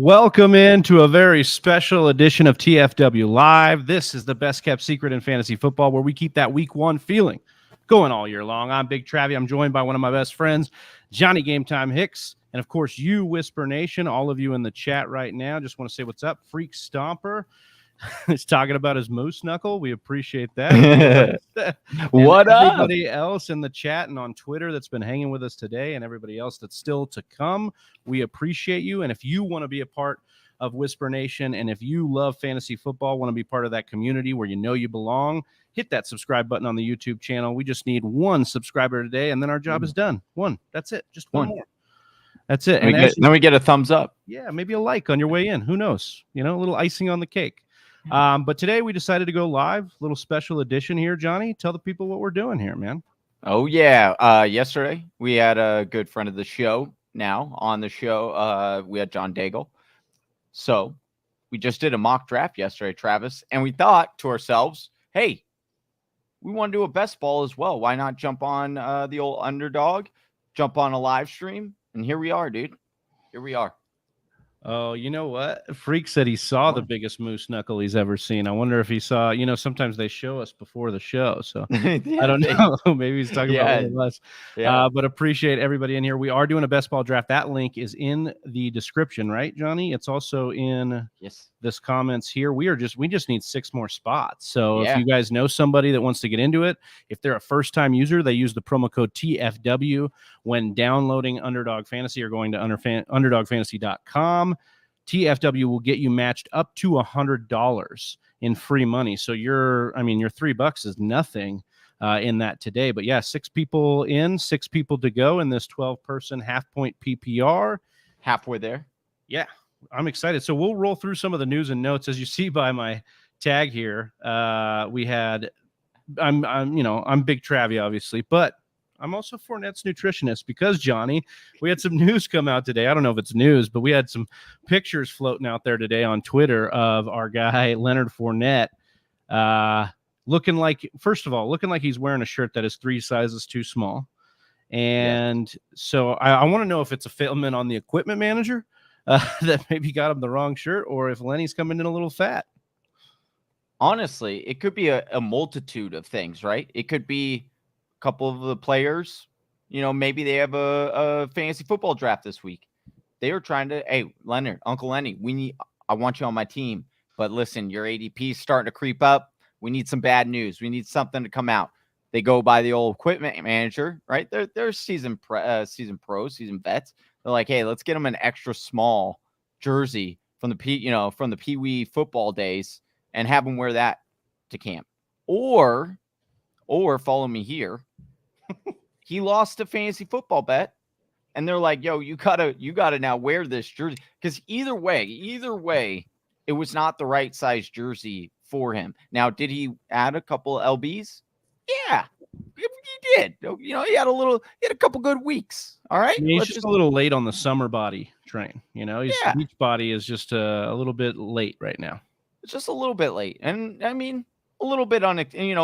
Welcome into a very special edition of TFW Live. This is the best kept secret in fantasy football where we keep that week one feeling going all year long. I'm Big Travie. I'm joined by one of my best friends, Johnny Game Time Hicks. And of course, you, Whisper Nation, all of you in the chat right now. Just want to say what's up. Freak Stomper is talking about his moose knuckle. We appreciate that. What up? Everybody else in the chat and on Twitter that's been hanging with us today and everybody else that's still to come, we appreciate you. And if you want to be a part of Whisper Nation and if you love fantasy football, want to be part of that community where you know you belong, hit that subscribe button on the YouTube channel. We just need one subscriber today, and then our job is done. One. That's it. Just one more. That's it. And then we get a thumbs up. Yeah, maybe a like on your way in. Who knows? You know, a little icing on the cake. But today we decided to go live. Little special edition here, Johnny. Tell the people what we're doing here, man. Oh, yeah. Yesterday, we had a good friend of the show. Now, on the show, we had John Daigle. So, we just did a mock draft yesterday, Travis. And we thought to ourselves, hey, we want to do a best ball as well. Why not jump on the old Underdog, jump on a live stream? And here we are, dude. Here we are. Oh, you know what? Freak said he saw the biggest moose knuckle he's ever seen. I wonder if he saw, you know, sometimes they show us before the show. So I don't know. Maybe he's talking about one of us. Yeah. But appreciate everybody in here. We are doing a best ball draft. That link is in the description, right, Johnny? It's also in this comments here. We just need 6 more spots. So if you guys know somebody that wants to get into it, if they're a first-time user, they use the promo code TFW when downloading Underdog Fantasy or going to underdogfantasy.com. TFW will get you matched up to $100 in free money. So your $3 is nothing in that today. But yeah, 6 people in, 6 people to go in this 12-person half-point PPR. Halfway there. Yeah, I'm excited. So we'll roll through some of the news and notes. As you see by my tag here, we had I'm Big Travie, obviously, but I'm also Fournette's nutritionist because, Johnny, we had some news come out today. I don't know if it's news, but we had some pictures floating out there today on Twitter of our guy, Leonard Fournette, looking like he's wearing a shirt that is 3 sizes too small. And so I want to know if it's a failment on the equipment manager that maybe got him the wrong shirt or if Lenny's coming in a little fat. Honestly, it could be a multitude of things, right? It could be couple of the players, you know, maybe they have a fantasy football draft this week. They are trying to, hey, Leonard, Uncle Lenny, I want you on my team. But listen, your ADP is starting to creep up. We need some bad news. We need something to come out. They go by the old equipment manager, right? They're seasoned pros, seasoned vets. They're like, hey, let's get them an extra small jersey from the Pee Wee football days and have them wear that to camp. Or follow me here. He lost a fantasy football bet, and they're like, "Yo, you gotta now wear this jersey." Because either way, it was not the right size jersey for him. Now, did he add a couple of LBs? Yeah, he did. You know, he had a couple good weeks. All right, he's just a little late on the summer body train. You know, his beach body is just a little bit late right now. It's just a little bit late, and I mean, a little bit a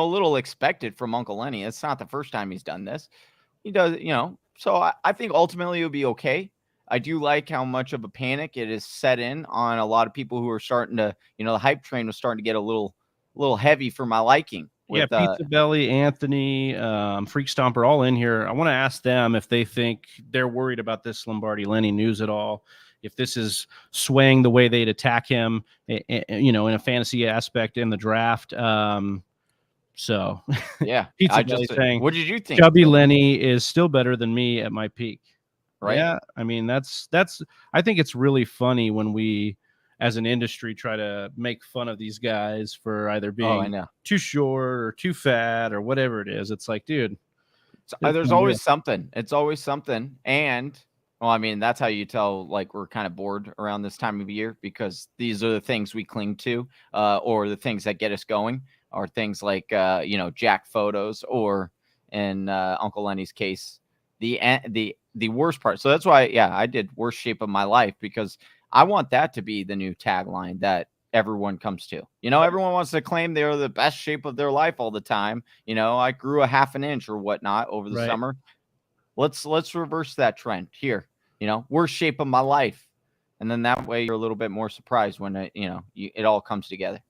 little expected from Uncle Lenny. It's not the first time he's done this. He does, so I think ultimately it'll be okay. I do like how much of a panic it is set in on a lot of people who are starting to, the hype train was starting to get a little heavy for my liking. With, Pizza Belly, Anthony, Freak Stomper, all in here. I want to ask them if they think they're worried about this Lombardi Lenny news at all. If this is swaying the way they'd attack him, in a fantasy aspect in the draft. So yeah, Pizza Belly saying, what did you think? Chubby Lenny is still better than me at my peak. Right. Yeah. I mean, that's, I think it's really funny when we, as an industry, try to make fun of these guys for either being too short or too fat or whatever it is. It's like, dude, there's always something. It's always something. And well, I mean, that's how you tell, like, we're kind of bored around this time of year because these are the things we cling to, or the things that get us going, or things like, Jack photos, or in Uncle Lenny's case, the worst part. So that's why, I did worst shape of my life, because I want that to be the new tagline that everyone comes to. Everyone wants to claim they're the best shape of their life all the time. I grew a half an inch or whatnot over the summer. Let's reverse that trend here. Worst shape of my life. And then that way you're a little bit more surprised when it all comes together.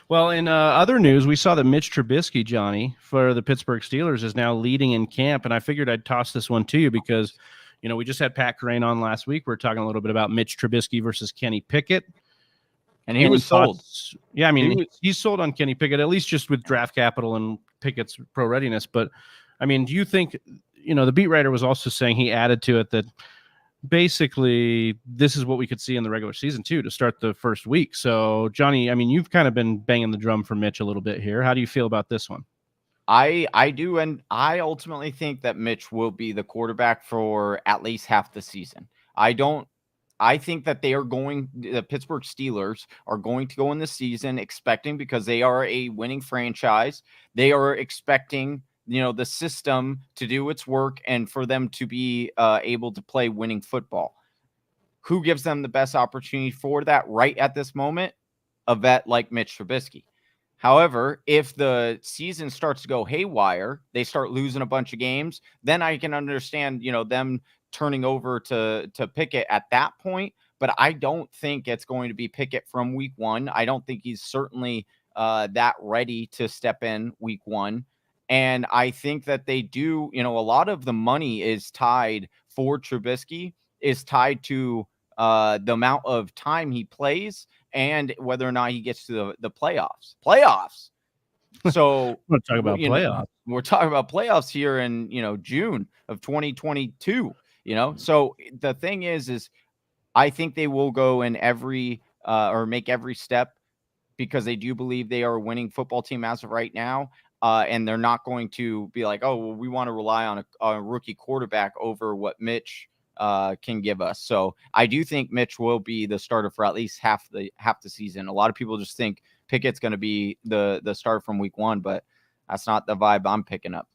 Well, in other news, we saw that Mitch Trubisky, Johnny, for the Pittsburgh Steelers, is now leading in camp. And I figured I'd toss this one to you because, we just had Pat Crane on last week. We were talking a little bit about Mitch Trubisky versus Kenny Pickett. And he was sold. Yeah, I mean, he's sold on Kenny Pickett, at least just with draft capital and Pickett's pro readiness. But, I mean, do you think, the beat writer was also saying he added to it that basically this is what we could see in the regular season too to start the first week. So Johnny, I mean, you've kind of been banging the drum for Mitch a little bit here. How do you feel about this one? I do, and I ultimately think that Mitch will be the quarterback for at least half the season. I think that the Pittsburgh Steelers are going to go in the season expecting, because they are a winning franchise, they are expecting the system to do its work and for them to be able to play winning football. Who gives them the best opportunity for that right at this moment? A vet like Mitch Trubisky. However, if the season starts to go haywire, they start losing a bunch of games, then I can understand, them turning over to Pickett at that point. But I don't think it's going to be Pickett from week one. I don't think he's certainly that ready to step in week one. And I think that they do, a lot of the money is tied for Trubisky is tied to the amount of time he plays and whether or not he gets to the playoffs. So we're talking about playoffs. We're talking about playoffs here in, June of 2022, So the thing is I think they will go in or make every step, because they do believe they are a winning football team as of right now. And they're not going to be like, oh, well, we want to rely on a rookie quarterback over what Mitch can give us. So I do think Mitch will be the starter for at least half the season. A lot of people just think Pickett's going to be the starter from week one, but that's not the vibe I'm picking up.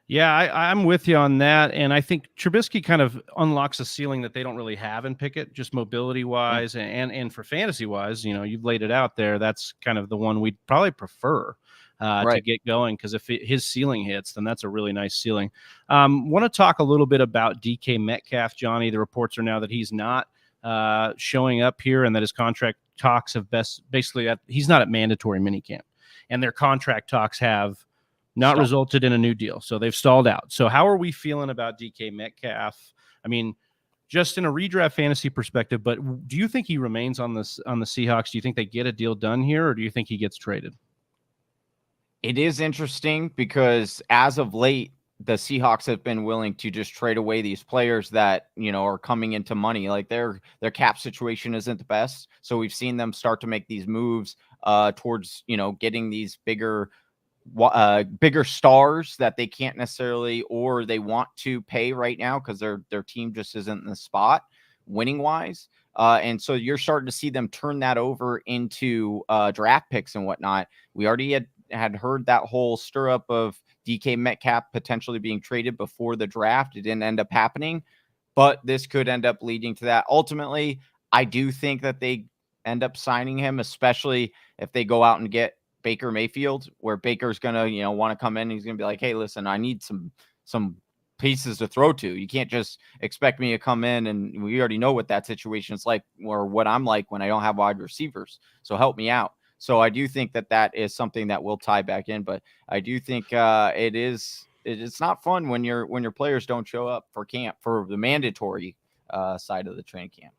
Yeah, I'm with you on that. And I think Trubisky kind of unlocks a ceiling that they don't really have in Pickett, just mobility-wise and for fantasy-wise. You've laid it out there. That's kind of the one we'd probably prefer to get going, because if his ceiling hits, then that's a really nice ceiling. Want to talk a little bit about DK Metcalf, Johnny. The reports are now that he's not showing up here and that his contract talks have he's not at mandatory minicamp. And their contract talks have not resulted in a new deal. So they've stalled out. So how are we feeling about DK Metcalf? I mean, just in a redraft fantasy perspective, but do you think he remains on the Seahawks? Do you think they get a deal done here, or do you think he gets traded? It is interesting because as of late, the Seahawks have been willing to just trade away these players that, are coming into money. Like their cap situation isn't the best. So we've seen them start to make these moves towards, getting these bigger stars that they can't necessarily, or they want to pay right now because their team just isn't in the spot winning wise. And so you're starting to see them turn that over into draft picks and whatnot. We already had heard that whole stir up of DK Metcalf potentially being traded before the draft. It didn't end up happening, but this could end up leading to that. Ultimately, I do think that they end up signing him, especially if they go out and get Baker Mayfield, where Baker's going to, want to come in. He's going to be like, hey, listen, I need some pieces to throw to. You can't just expect me to come in, and we already know what that situation is like, or what I'm like when I don't have wide receivers. So help me out. So I do think that is something that will tie back in, but I do think it's not fun when your players don't show up for camp, for the mandatory side of the training camp.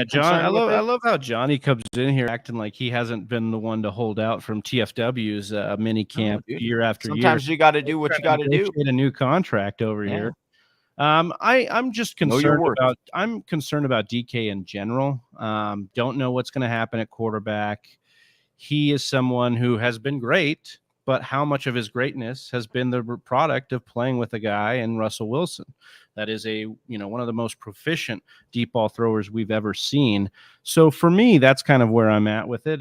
John, I love how Johnny comes in here acting like he hasn't been the one to hold out from TFW's mini camp year after year. Sometimes you got to do what you got to do. Get a new contract over here. I'm just concerned about DK in general. Don't know what's going to happen at quarterback. He is someone who has been great, but how much of his greatness has been the product of playing with a guy in Russell Wilson that is one of the most proficient deep ball throwers we've ever seen. So for me, that's kind of where I'm at with it.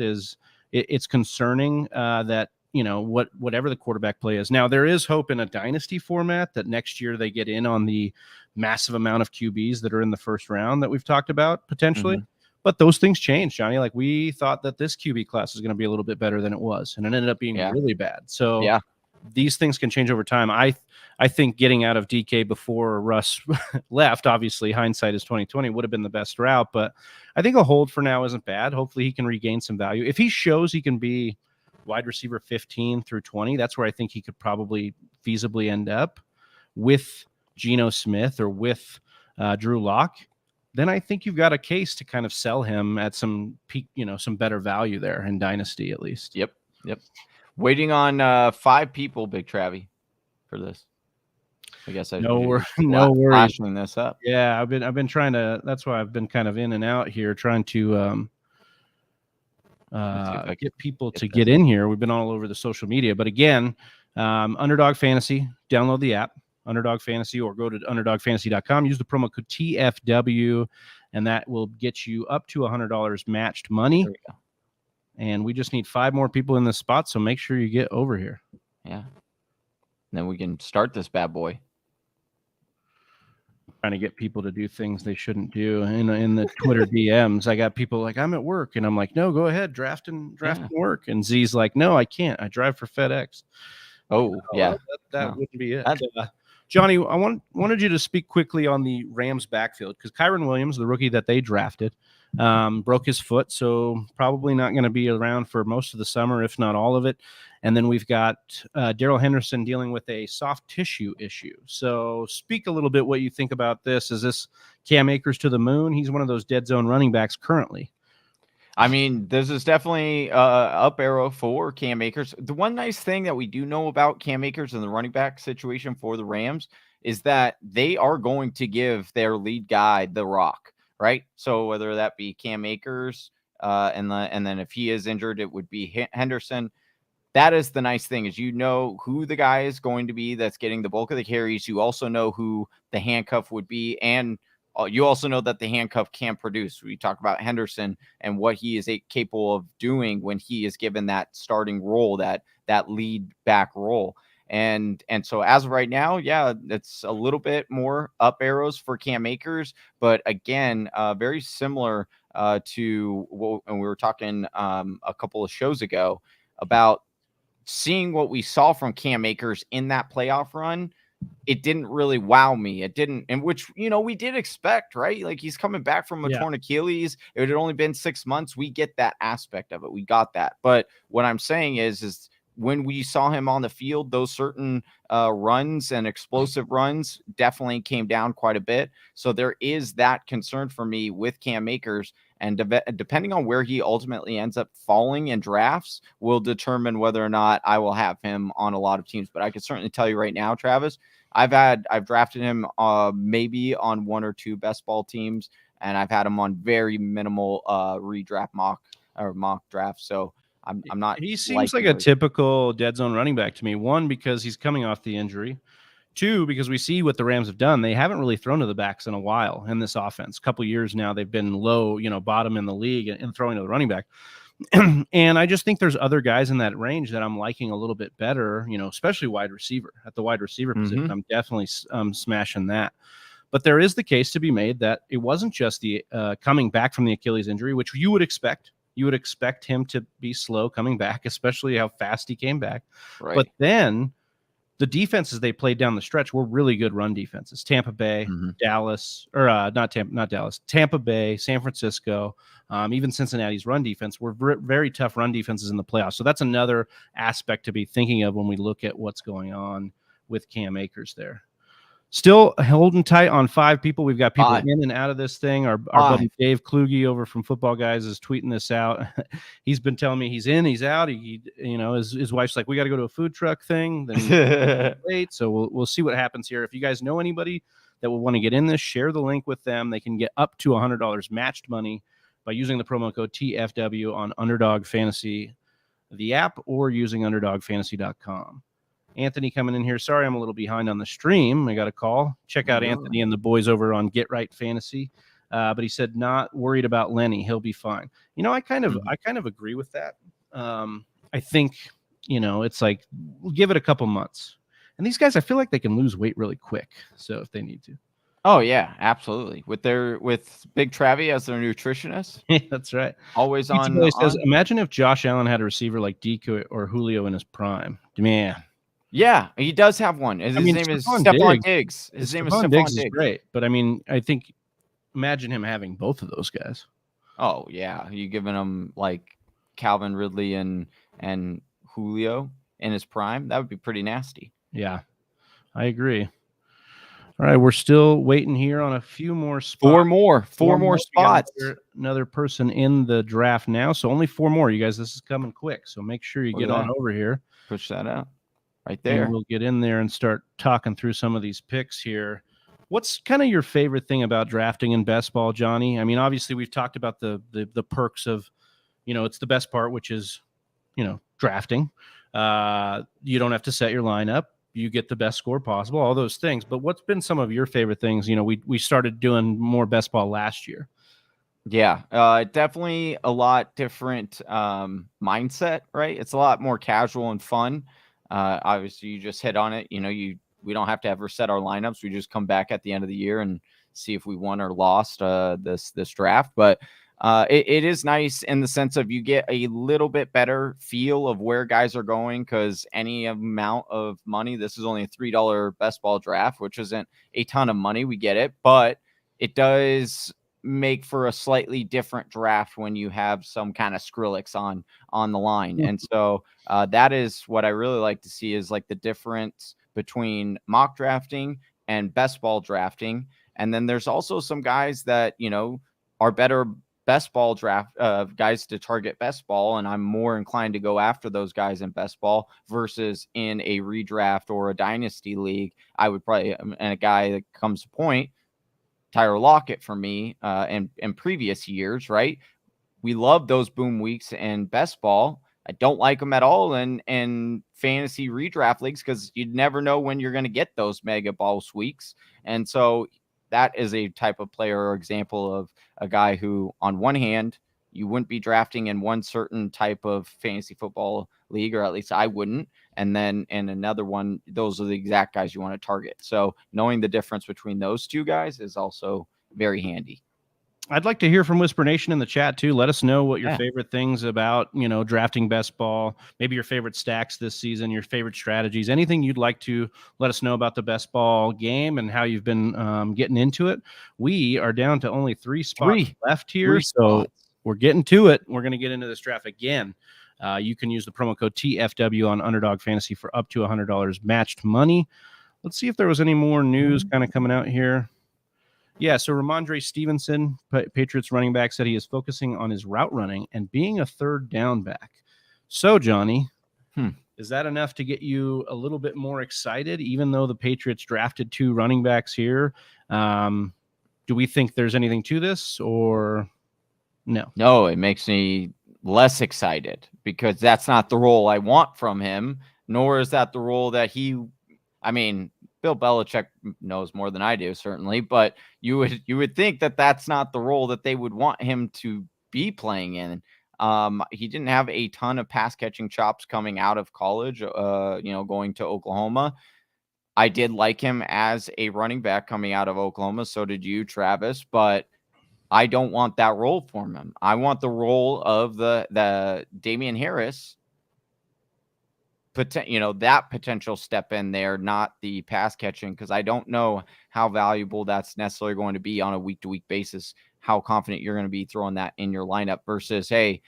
It's concerning that whatever the quarterback play is. Now, there is hope in a dynasty format that next year they get in on the massive amount of QBs that are in the first round that we've talked about potentially. Mm-hmm. But those things change, Johnny. Like we thought that this QB class was going to be a little bit better than it was, and it ended up being really bad. So these things can change over time. I think getting out of DK before Russ left, obviously hindsight is 2020, would have been the best route, but I think a hold for now isn't bad. Hopefully he can regain some value. If he shows he can be wide receiver 15 through 20, that's where I think he could probably feasibly end up with Geno Smith or with Drew Lock. Then I think you've got a case to kind of sell him at some peak, some better value there in Dynasty at least. Yep. Waiting on 5 people, Big Travie, for this. I guess no worries. Flashing this up. Yeah, I've been trying to. That's why I've been kind of in and out here, trying to get people to get in here. We've been all over the social media, but again, Underdog Fantasy. Download the app, Underdog Fantasy, or go to underdogfantasy.com. Use the promo code TFW, and that will get you up to $100 matched money. There we go. And we just need 5 more people in this spot, so make sure you get over here. Yeah. And then we can start this bad boy. Trying to get people to do things they shouldn't do. In the Twitter DMs, I got people like, I'm at work, and I'm like, no, go ahead, draft and work. And Z's like, no, I can't. I drive for FedEx. Oh, yeah. That wouldn't be it. Johnny, I wanted you to speak quickly on the Rams backfield, because Kyron Williams, the rookie that they drafted, broke his foot, so probably not going to be around for most of the summer, if not all of it. And then we've got Darrell Henderson dealing with a soft tissue issue. So speak a little bit what you think about this. Is this Cam Akers to the moon? He's one of those dead zone running backs currently. I mean, this is definitely up arrow for Cam Akers. The one nice thing that we do know about Cam Akers and the running back situation for the Rams is that they are going to give their lead guy the rock, right? So whether that be Cam Akers and then if he is injured, it would be Henderson. That is the nice thing, is who the guy is going to be that's getting the bulk of the carries. You also know who the handcuff would be, and you also know that the handcuff can produce. We talk about Henderson and what he is capable of doing when he is given that starting role, that lead back role. And so as of right now, yeah, it's a little bit more up arrows for Cam Akers, but again, very similar to what, and we were talking a couple of shows ago about seeing what we saw from Cam Akers in that playoff run. It didn't really wow me. It didn't, and which, we did expect, right? Like, he's coming back from a torn Achilles. It had only been 6 months. We get that aspect of it. We got that. But what I'm saying is when we saw him on the field, those certain runs and explosive runs definitely came down quite a bit. So there is that concern for me with Cam Akers. And depending on where he ultimately ends up falling in drafts will determine whether or not I will have him on a lot of teams. But I can certainly tell you right now, Travis, I've drafted him maybe on 1 or 2 best ball teams, and I've had him on very minimal redraft mock drafts. So I'm not. He seems like a typical dead zone running back to me. 1, because he's coming off the injury. 2, because we see what the Rams have done. They haven't really thrown to the backs in a while in this offense. A couple years now, they've been low, bottom in the league in throwing to the running back. And I just think there's other guys in that range that I'm liking a little bit better, especially wide receiver. At the wide receiver position, I'm definitely smashing that. But there is the case to be made that it wasn't just the coming back from the Achilles injury, which you would expect. You would expect him to be slow coming back, especially how fast he came back. Right. But then the defenses they played down the stretch were really good run defenses. Tampa Bay, Dallas, or not Dallas, Tampa Bay, San Francisco, even Cincinnati's run defense were very tough run defenses in the playoffs. So that's another aspect to be thinking of when we look at what's going on with Cam Akers there. Still holding tight on 5 people. We've got people in and out of this thing. Our buddy Dave Kluge over from Football Guys is tweeting this out. He's been telling me he's in, he's out. His wife's like, we got to go to a food truck thing. Then wait. So we'll see what happens here. If you guys know anybody that will want to get in this, share the link with them. They can get up to $100 matched money by using the promo code TFW on Underdog Fantasy, the app, or using underdogfantasy.com. Anthony coming in here. Sorry, I'm a little behind on the stream. I got a call. Check out Anthony and the boys over on Get Right Fantasy. But he said not worried about Lenny. He'll be fine. I kind of agree with that. I think it's like we'll give it a couple months. And these guys, I feel like they can lose weight really quick. So if they need to. Oh yeah, absolutely. With Big Travie as their nutritionist. That's right. Always says, imagine if Josh Allen had a receiver like DK or Julio in his prime. Man. Yeah, he does have one. His name is Stephon Diggs. His name is Stephon Diggs. Is great, but I mean, I think imagine him having both of those guys. Oh yeah, you giving him like Calvin Ridley and Julio in his prime? That would be pretty nasty. Yeah, I agree. All right, we're still waiting here on a few more spots. Four more spots. Another person in the draft now, so only 4 more. You guys, this is coming quick, so make sure you get on over here. Push that out right there. And we'll get in there and start talking through some of these picks here. What's kind of your favorite thing about drafting in best ball, Johnny? I mean, obviously we've talked about the perks of, it's the best part, which is, drafting. You don't have to set your lineup. You get the best score possible, all those things. But what's been some of your favorite things? We started doing more best ball last year. Yeah, definitely a lot different mindset, right? It's a lot more casual and fun. Obviously, you just hit on it. We don't have to ever set our lineups. We just come back at the end of the year and see if we won or lost this draft. But it is nice in the sense of you get a little bit better feel of where guys are going, because any amount of money, this is only a $3 best ball draft, which isn't a ton of money. We get it, but it does make for a slightly different draft when you have some kind of Skrillex on the line. And so that is what I really like to see, is like the difference between mock drafting and best ball drafting. And then there's also some guys that, are better best ball draft guys to target best ball, and I'm more inclined to go after those guys in best ball versus in a redraft or a dynasty league. I would probably, and a guy that comes to point, Tyler Lockett for me in previous years, right? We love those boom weeks in best ball. I don't like them at all in fantasy redraft leagues, because you'd never know when you're going to get those mega boss weeks. And so that is a type of player or example of a guy who, on one hand, you wouldn't be drafting in one certain type of fantasy football league, or at least I wouldn't. And then in another one, those are the exact guys you want to target. So knowing the difference between those two guys is also very handy. I'd like to hear from Whisper Nation in the chat too. Let us know what your favorite things about, drafting best ball, maybe your favorite stacks this season, your favorite strategies, anything you'd like to let us know about the best ball game and how you've been getting into it. We are down to only 3 spots left here. So we're getting to it. We're going to get into this draft again. You can use the promo code TFW on Underdog Fantasy for up to $100 matched money. Let's see if there was any more news kind of coming out here. Yeah, so Ramondre Stevenson, Patriots running back, said he is focusing on his route running and being a third down back. So, Johnny, is that enough to get you a little bit more excited, even though the Patriots drafted 2 running backs here? Do we think there's anything to this, or no? No, it makes me less excited, because that's not the role I want from him, nor is that the role that Bill Belichick knows more than I do, certainly, but you would think that that's not the role that they would want him to be playing in. He didn't have a ton of pass catching chops coming out of college, going to Oklahoma. I did like him as a running back coming out of Oklahoma. So did you, Travis, but I don't want that role for him. I want the role of the Damian Harris, that potential step in there, not the pass catching, because I don't know how valuable that's necessarily going to be on a week-to-week basis, how confident you're going to be throwing that in your lineup versus, hey,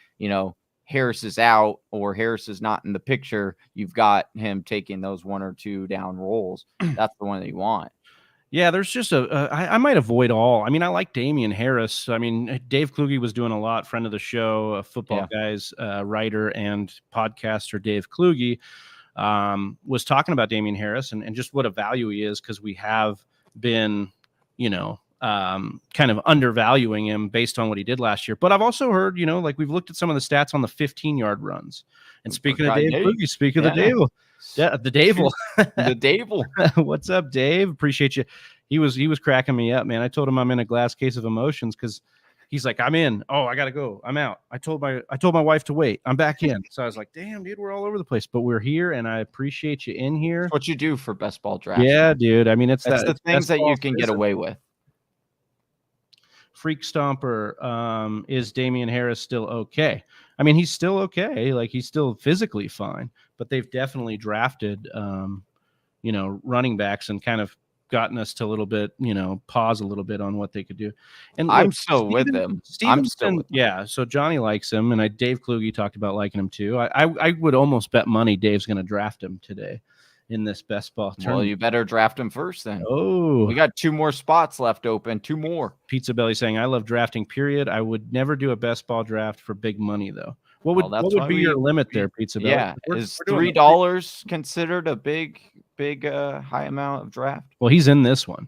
Harris is out or Harris is not in the picture. You've got him taking those 1 or 2 down rolls. That's the one that you want. Yeah, there's just I might avoid all. I mean, I like Damian Harris. I mean, Dave Kluge was doing a lot, friend of the show, Football Guys writer and podcaster Dave Kluge was talking about Damian Harris and just what a value he is, because we have been, kind of undervaluing him based on what he did last year. But I've also heard, we've looked at some of the stats on the 15-yard runs. And speaking of Dave Kluge, speaking of the Dave. Yeah, the Davil. The Davil. What's up, Dave? Appreciate you. He was cracking me up, man. I told him I'm in a glass case of emotions, because he's like, I'm in. Oh, I gotta go. I'm out. I told my wife to wait. I'm back in. So I was like, damn, dude, we're all over the place, but we're here, and I appreciate you in here. That's what you do for best ball draft. Yeah, dude. I mean, that's the things that you can get away with. Freak Stomper, is Damian Harris still okay? I mean, he's still okay. Like, he's still physically fine, but they've definitely drafted, running backs and kind of gotten us to a little bit, pause a little bit on what they could do. And look, I'm still with them. I'm still with them. Yeah. So Johnny likes him, and Dave Kluge talked about liking him too. I would almost bet money Dave's going to draft him today in this best ball tournament. Well, you better draft him first then. Oh, we got 2 more spots left open. 2 more. Pizza Belly saying, I love drafting, period. I would never do a best ball draft for big money, though. What would be your limit there, Pizza Belly? Yeah, is $3 considered a big high amount of draft? Well, he's in this one.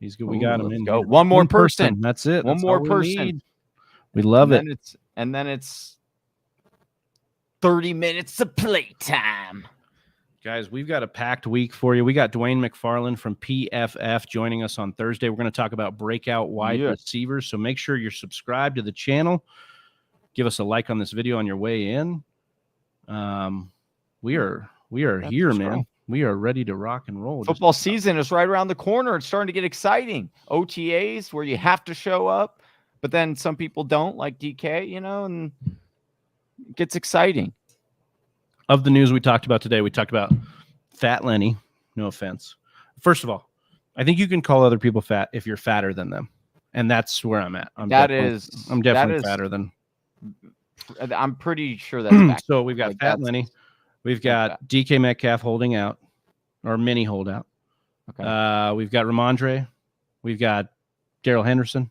He's good. We got him in. Go. One more person. That's it. One more person. We love it. And then it's 30 minutes of playtime. Guys, we've got a packed week for you. We got Dwayne McFarland from PFF joining us on Thursday. We're going to talk about breakout wide receivers. So make sure you're subscribed to the channel. Give us a like on this video on your way in. We are here, man. Right. We are ready to rock and roll. Football season is right around the corner. It's starting to get exciting. OTAs where you have to show up, but then some people don't, like DK, and it gets exciting. Of the news we talked about today, we talked about Fat Lenny. No offense. First of all, I think you can call other people fat if you're fatter than them. And that's where I'm at. I'm definitely fatter than. I'm pretty sure that's so we've got Fat Lenny. We've got DK Metcalf holding out, or mini holdout. Okay. We've got Ramondre. We've got Daryl Henderson.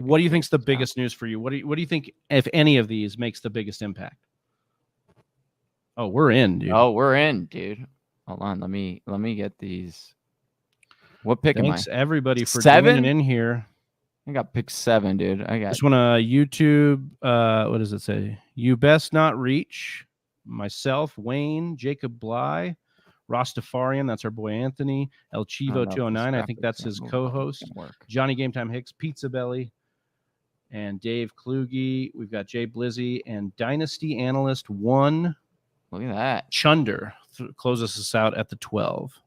What do you think's the biggest news for you? What do you think, if any of these, makes the biggest impact? Oh, we're in, dude. Hold on, let me get these. What pick am I? Thanks everybody for joining in here. I got pick 7, dude. I got. Just want to YouTube. What does it say? You best not reach. Myself, Wayne, Jacob Bley, Rastafarian. That's our boy Anthony. El Chivo 209. I think that's his co-host. Johnny Game Time Hicks, Pizza Belly, and Dave Kluge. We've got Jay Blizzy and Dynasty Analyst 1. Look at that. Chunder closes us out at the 12.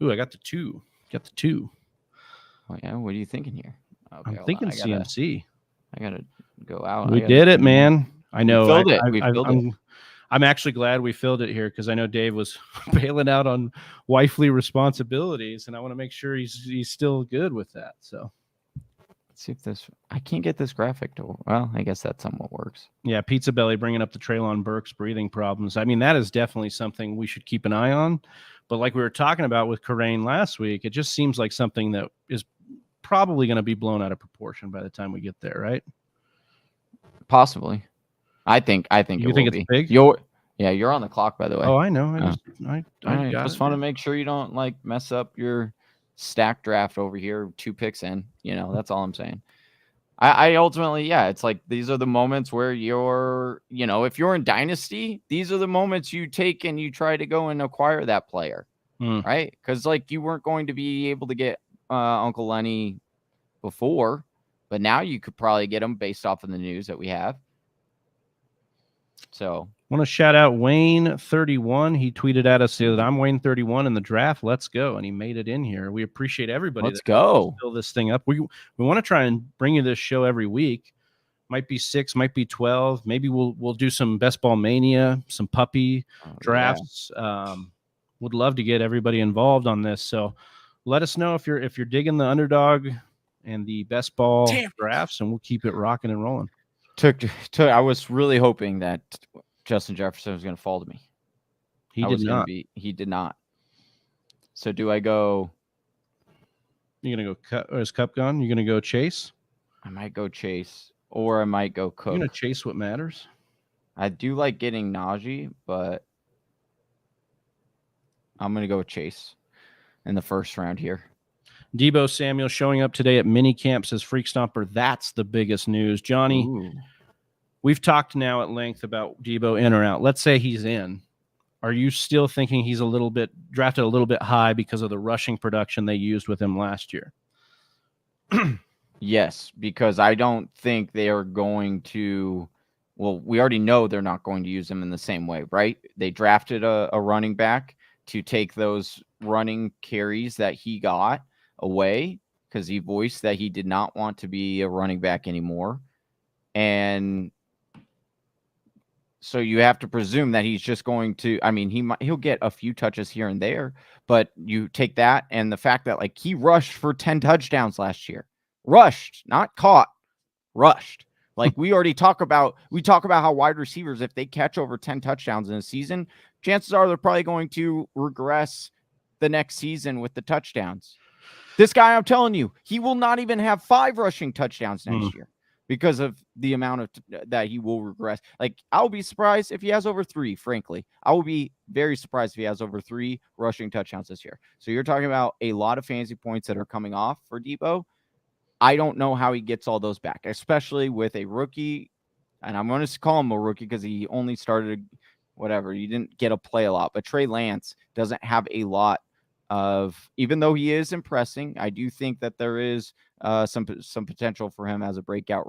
Ooh, I got the 2. Got the 2. Oh, yeah. What are you thinking here? Okay, I'm thinking CMC. I got to go out. We did it, man. I know. We filled it. I'm actually glad we filled it here because I know Dave was bailing out on wifely responsibilities, and I want to make sure he's still good with that. So let's see if I can't get this graphic to. Well, I guess that somewhat works. Yeah, Pizza Belly bringing up the Treylon Burks breathing problems. I mean, that is definitely something we should keep an eye on. But like we were talking about with Kyron last week, it just seems like something that is probably going to be blown out of proportion by the time we get there, right? Possibly. I think you think it's big. You're on the clock, by the way. Oh, I know. I just want to make sure you don't mess up your stack draft over here. 2 picks in, that's all I'm saying. I ultimately, it's like these are the moments where you're, if you're in Dynasty, these are the moments you take and you try to go and acquire that player, right? Because you weren't going to be able to get Uncle Lenny before, but now you could probably get him based off of the news that we have. So I want to shout out Wayne31. He tweeted at us that I'm Wayne31 in the draft. Let's go. And he made it in here. We appreciate everybody. Let's go. Fill this thing up. We want to try and bring you this show every week. Might be 6, might be 12. Maybe we'll do some best ball mania, some puppy drafts. Yeah. Would love to get everybody involved on this. So let us know if you're digging the Underdog and the best ball drafts, and we'll keep it rocking and rolling. I was really hoping that Justin Jefferson was going to fall to me. He did not. So do I go? You're going to go cut, or is Cup gone? You're going to go Chase? I might go Chase, or I might go Cook. You're going to chase what matters? I do like getting Najee, but I'm going to go with Chase in the first round here. Debo Samuel showing up today at mini camp, says Freak Stomper. That's the biggest news. Johnny, we've talked now at length about Debo in or out. Let's say he's in. Are you still thinking he's drafted a little bit high because of the rushing production they used with him last year? Yes, because I don't think they are going to. Well, we already know they're not going to use him in the same way, right? They drafted a running back to take those running carries that he got away because he voiced that he did not want to be a running back anymore. And So you have to presume that he's just going to, I mean, he'll get a few touches here and there, but you take that and the fact that like he rushed for 10 touchdowns last year. Rushed, not caught, rushed. Like we talk about how wide receivers, if they catch over 10 touchdowns in a season, chances are they're probably going to regress the next season with the touchdowns. This guy, I'm telling you, he will not even have 5 rushing touchdowns next year because of the amount of that he will regress. Like, I'll be surprised if he has over 3, frankly. I will be very surprised if he has over 3 rushing touchdowns this year. So you're talking about a lot of fantasy points that are coming off for Debo. I don't know how he gets all those back, especially with a rookie. And I'm going to call him a rookie because he only started whatever. He didn't get to play a lot. But Trey Lance doesn't have a lot of, even though he is impressing, I do think that there is some potential for him as a breakout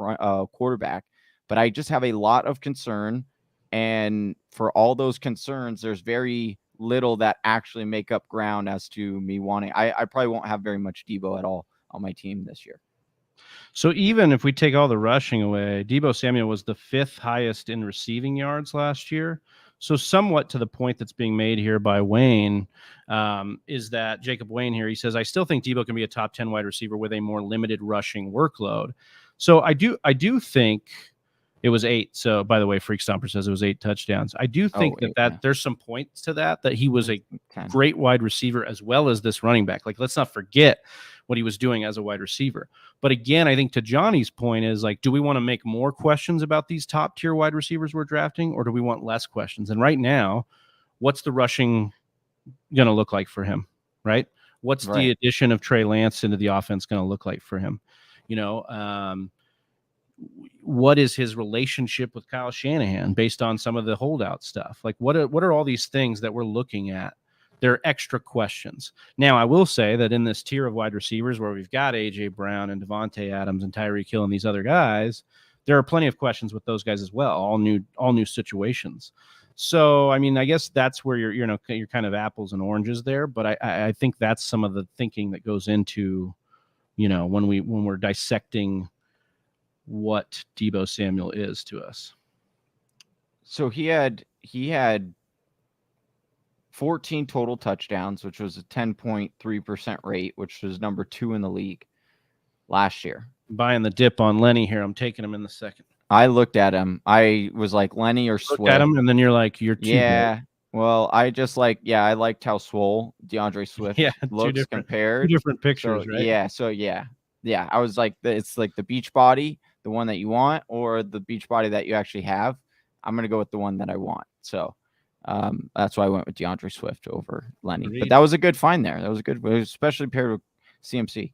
quarterback. But I just have a lot of concern. And for all those concerns, there's very little that actually make up ground as to me wanting. I probably won't have very much Debo at all on my team this year. So even if we take all the rushing away, Debo Samuel was the 5th highest in receiving yards last year. So somewhat to the point that's being made here by Wayne is that Jacob Wayne here, he says, I still think Debo can be a top 10 wide receiver with a more limited rushing workload. So I do think it was 8. So by the way, Freak Stomper says it was 8 touchdowns. I do think that there's some points to that he was a great wide receiver as well as this running back. Like, let's not forget what he was doing as a wide receiver. But again, I think to Johnny's point is like, do we want to make more questions about these top tier wide receivers we're drafting, or do we want less questions? And right now, what's the rushing going to look like for him? Right. What's the addition of Trey Lance into the offense going to look like for him? You know, what is his relationship with Kyle Shanahan based on some of the holdout stuff? Like what are all these things that we're looking at? They're extra questions. Now, I will say that in this tier of wide receivers where we've got A.J. Brown and Devontae Adams and Tyreek Hill and these other guys, there are plenty of questions with those guys as well, all new situations. So, I mean, I guess that's where you're kind of apples and oranges there. But I think that's some of the thinking that goes into, when we're dissecting what Debo Samuel is to us. So he had 14 total touchdowns, which was a 10.3% rate, which was number 2 in the league last year. Buying the dip on Lenny here. I'm taking him in the second. I looked at him. I was like, Lenny or Swift. Look at him, and then you're like, you're too good. Well, I just I liked how swole DeAndre Swift looks compared. 2 different pictures, right? Yeah. So yeah. I was like, it's like the beach body, the one that you want, or the beach body that you actually have. I'm gonna go with the one that I want. So that's why I went with DeAndre Swift over Lenny. But that was a good find there. That was a good, especially paired with CMC.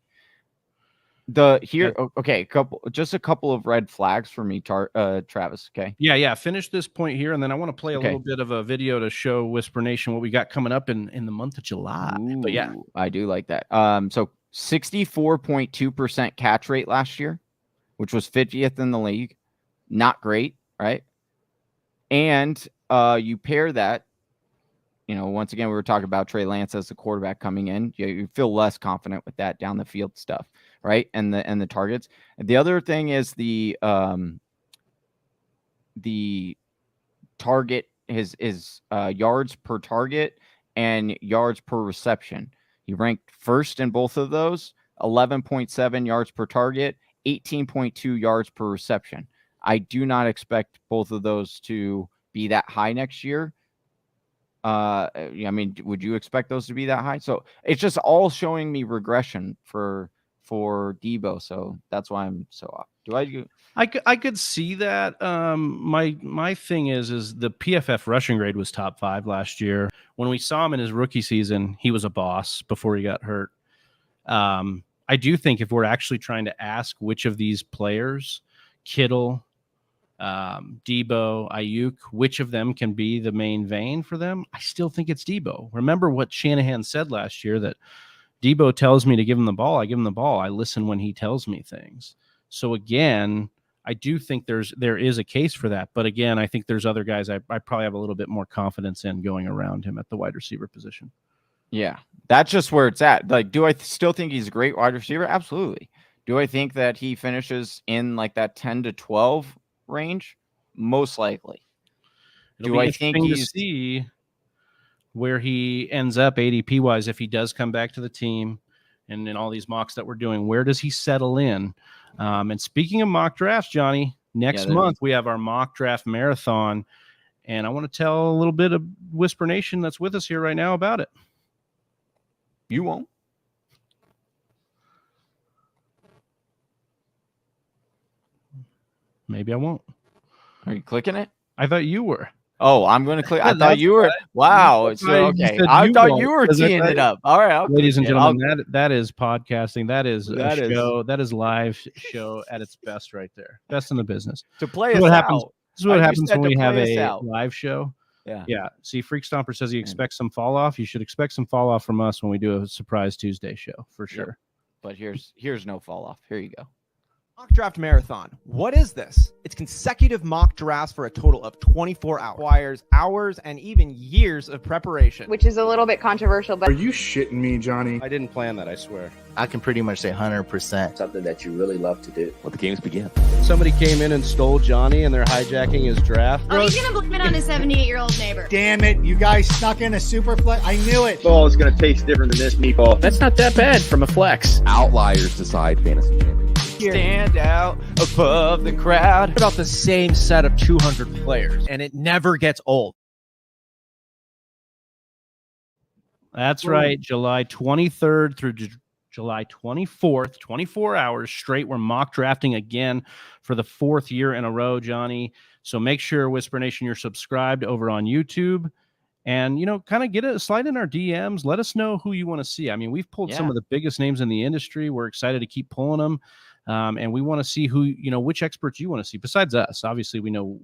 Okay, a couple of red flags for me, Travis. Okay. Yeah. Finish this point here, and then I want to play a little bit of a video to show Whisper Nation what we got coming up in the month of July. Ooh, but yeah, I do like that. So 64.2% catch rate last year, which was 50th in the league. Not great, right? And you pair that, once again, we were talking about Trey Lance as the quarterback coming in. You feel less confident with that down the field stuff, right? And the targets. The other thing is the target is yards per target and yards per reception. He ranked first in both of those, 11.7 yards per target, 18.2 yards per reception. I do not expect both of those to be that high next year. I mean, would you expect those to be that high? So it's just all showing me regression for Debo. So that's why I'm so off. I could see that. My thing is the PFF rushing grade was top 5 last year. When we saw him in his rookie season, he was a boss before he got hurt. I do think if we're actually trying to ask which of these players, Kittle, Debo, Ayuk, which of them can be the main vein for them, I still think it's Debo. Remember what Shanahan said last year, that Debo tells me to give him the ball, I give him the ball. I listen when he tells me things. So again, I do think there is a case for that. But again, I think there's other guys I probably have a little bit more confidence in going around him at the wide receiver position. Yeah, that's just where it's at. Like, do I still think he's a great wide receiver? Absolutely. Do I think that he finishes in like that 10 to 12 range? Most likely. It'll be interesting to see where he ends up ADP wise if he does come back to the team. And in all these mocks that we're doing, where does he settle in? And speaking of mock drafts, Johnny, next month we have our mock draft marathon. And I want to tell a little bit of Whisper Nation that's with us here right now about it. You won't. Maybe I won't. Are you clicking it? I thought you were. Oh, I'm going to click. I thought you were. Wow. So, okay. I thought you were teeing it up. All right. Ladies and gentlemen, that is podcasting. That is a show. That is live show at its best right there. Best in the business. To play us out. This is what happens when we have a live show. Yeah. Yeah. See, Freak Stomper says he expects some fall off. You should expect some fall off from us when we do a surprise Tuesday show for sure. But here's no fall off. Here you go. Mock draft marathon. What is this? It's consecutive mock drafts for a total of 24 hours. Requires hours and even years of preparation. Which is a little bit controversial, but... Are you shitting me, Johnny? I didn't plan that, I swear. I can pretty much say 100%. Something that you really love to do. Let the games begin. Somebody came in and stole Johnny and they're hijacking his draft. Oh, he's going to blame it on his 78-year-old neighbor. Damn it, you guys snuck in a super flex. I knew it. Ball is going to taste different than this meatball. That's not that bad from a flex. Outliers decide fantasy champions. Stand out above the crowd. About the same set of 200 players, and it never gets old. That's right. July 23rd through July 24th, 24 hours straight. We're mock drafting again for the 4th year in a row, Johnny. So make sure, Whisper Nation, you're subscribed over on YouTube. And, kind of slide in our DMs. Let us know who you want to see. I mean, we've pulled some of the biggest names in the industry. We're excited to keep pulling them. And we want to see who, which experts you want to see besides us. Obviously, we know,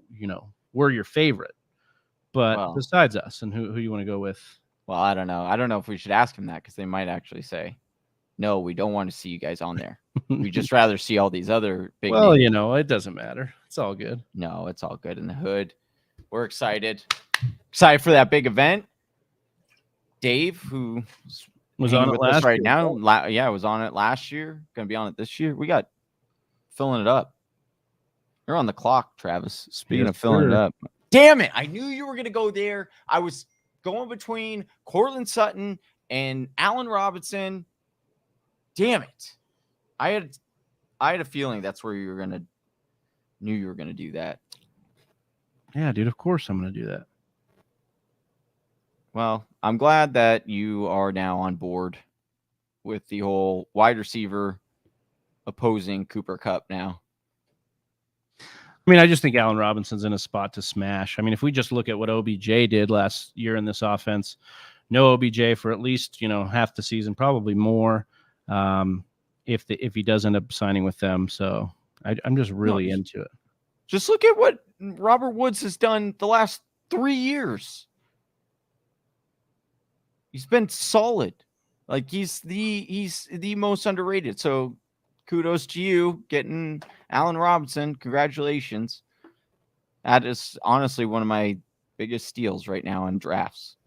we're your favorite. But besides us and who you want to go with. Well, I don't know. I don't know if we should ask them that because they might actually say, no, we don't want to see you guys on there. We just rather see all these other big names. It doesn't matter. It's all good. No, it's all good in the hood. We're excited. Excited for that big event. Dave, who was on it last right now. Was on it last year. Going to be on it this year. We got filling it up. You're on the clock, Travis. Speaking of filling it up. Damn it. I knew you were going to go there. I was going between Cortland Sutton and Allen Robinson. Damn it. I had a feeling that's where you were going to do that. Yeah, dude, of course I'm going to do that. Well, I'm glad that you are now on board with the whole wide receiver opposing Cooper Kupp now. I mean, I just think Allen Robinson's in a spot to smash. I mean, if we just look at what OBJ did last year in this offense, no OBJ for at least, half the season, probably more, if he does end up signing with them. So I'm just really into it. Just look at what Robert Woods has done the last 3 years. He's been solid. Like he's the most underrated. So kudos to you getting Allen Robinson. Congratulations. That is honestly one of my biggest steals right now in drafts.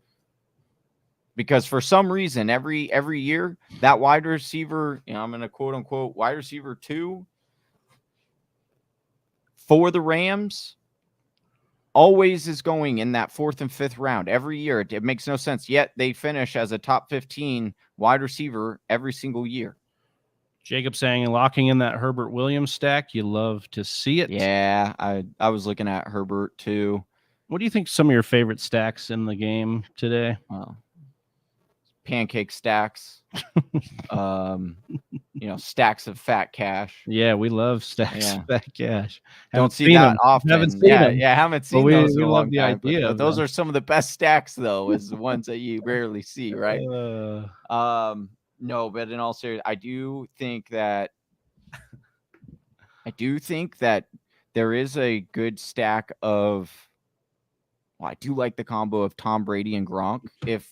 Because for some reason, every year, that wide receiver, I'm in a quote unquote wide receiver 2 for the Rams always is going in that 4th and 5th round every year. It makes no sense. Yet they finish as a top 15 wide receiver every single year. Jacob saying, locking in that Herbert Williams stack. You love to see it. Yeah, I was looking at Herbert too. What do you think some of your favorite stacks in the game today? Well, pancake stacks. Stacks of fat cash. Yeah, we love stacks of fat cash. Don't see that often. Haven't seen them. Yeah, haven't seen those in a long the time. Idea but those are some of the best stacks, though, is the ones that you rarely see, right? No, but in all seriousness, I do think that there is a good stack of. Well, I do like the combo of Tom Brady and Gronk. If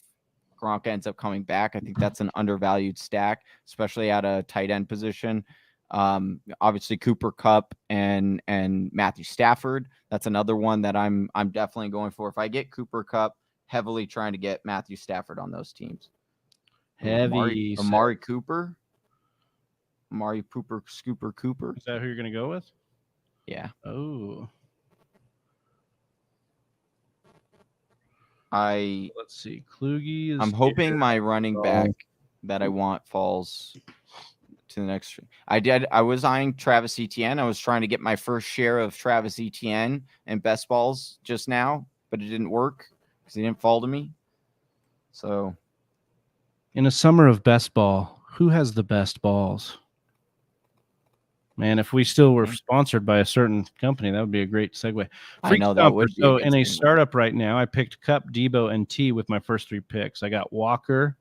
Gronk ends up coming back, I think that's an undervalued stack, especially at a tight end position. Obviously Cooper Kupp and Matthew Stafford. That's another one that I'm definitely going for. If I get Cooper Kupp, heavily trying to get Matthew Stafford on those teams. Heavy Amari Cooper. Scooper Cooper. Is that who you're going to go with? Yeah. Oh. Let's see. Kluge is I'm hoping here. my running back that I want falls to the next. I was eyeing Travis Etienne. I was trying to get my first share of Travis Etienne and best balls just now, but it didn't work because he didn't fall to me. So, in a summer of best ball, who has the best balls? Man, if we still were sponsored by a certain company, that would be a great segue. I know that would be. So in a startup right now, I picked Cup, Debo, and T with my first 3 picks. I got Walker,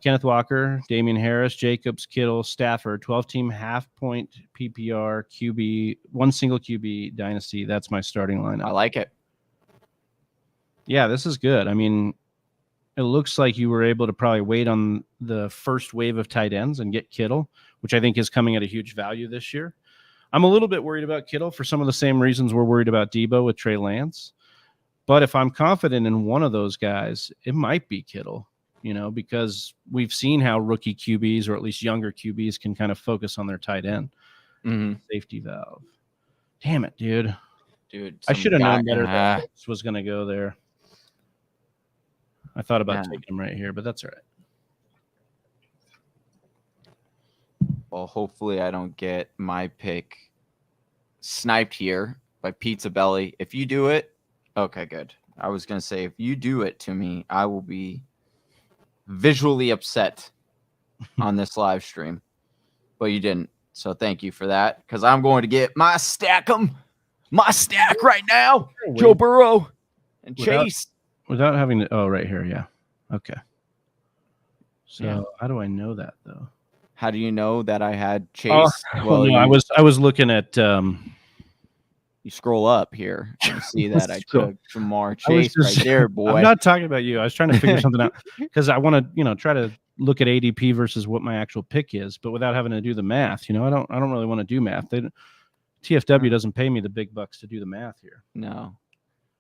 Kenneth Walker, Damian Harris, Jacobs, Kittle, Stafford, 12-team half-point PPR, QB, 1 single QB dynasty. That's my starting lineup. I like it. Yeah, this is good. I mean, it looks like you were able to probably wait on the first wave of tight ends and get Kittle, which I think is coming at a huge value this year. I'm a little bit worried about Kittle for some of the same reasons we're worried about Debo with Trey Lance. But if I'm confident in one of those guys, it might be Kittle, because we've seen how rookie QBs, or at least younger QBs, can kind of focus on their tight end safety valve. Damn it, dude. I should have known better that this was going to go there. I thought about taking him right here, but that's all right. Well, hopefully I don't get my pick sniped here by Pizza Belly. If you do it, okay, good. I was going to say, if you do it to me, I will be visually upset on this live stream. But you didn't. So thank you for that, because I'm going to get my stack right now. Joe Burrow and Chase. Without having to, right here, yeah. Okay. So how do I know that, though? How do you know that I had Chase? No, I was looking at. You scroll up here and see that I took Jamar Chase right there, boy. I'm not talking about you. I was trying to figure something out because I want to, try to look at ADP versus what my actual pick is, but without having to do the math. I don't really want to do math. TFW doesn't pay me the big bucks to do the math here. No.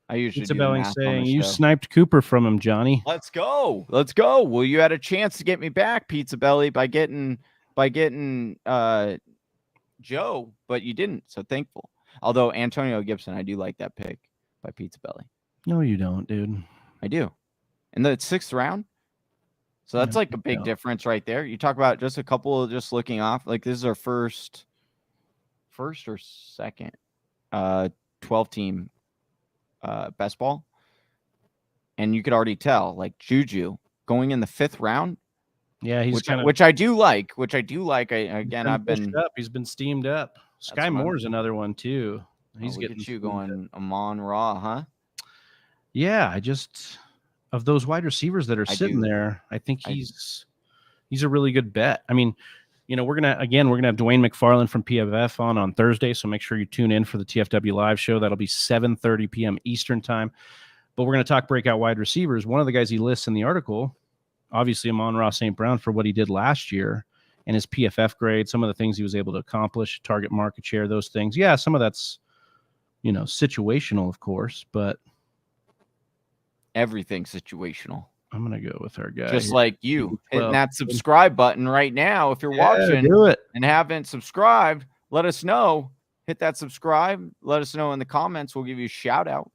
I usually Pizza do Belly math saying you sniped Cooper from him, Johnny. Let's go. Well, you had a chance to get me back, Pizza Belly, by getting Joe, but you didn't. So thankful. Although Antonio Gibson, I do like that pick by Pizza Belly. No, you don't, dude. I do. In the 6th round. So that's like a big difference right there. You talk about just a couple of just looking off. Like this is our first or second 12-team best ball. And you could already tell, like Juju going in the 5th round. Yeah, which I do like. He's been steamed up. Sky Moore's another one too. He's getting you going Amon Ra, huh? Yeah, of those wide receivers that are sitting there, I think he's a really good bet. I mean, we're gonna have Dwayne McFarland from PFF on Thursday, so make sure you tune in for the TFW live show. That'll be 7:30 p.m. Eastern time. But we're gonna talk breakout wide receivers. One of the guys he lists in the article, obviously Amon-Ra St. Brown, for what he did last year and his PFF grade, some of the things he was able to accomplish, target market share, those things. Yeah, some of that's, situational, of course, but everything's situational. I'm going to go with our guy. Just like you hitting that subscribe button right now. If you're watching do it. And haven't subscribed, let us know. Hit that subscribe. Let us know in the comments. We'll give you a shout out.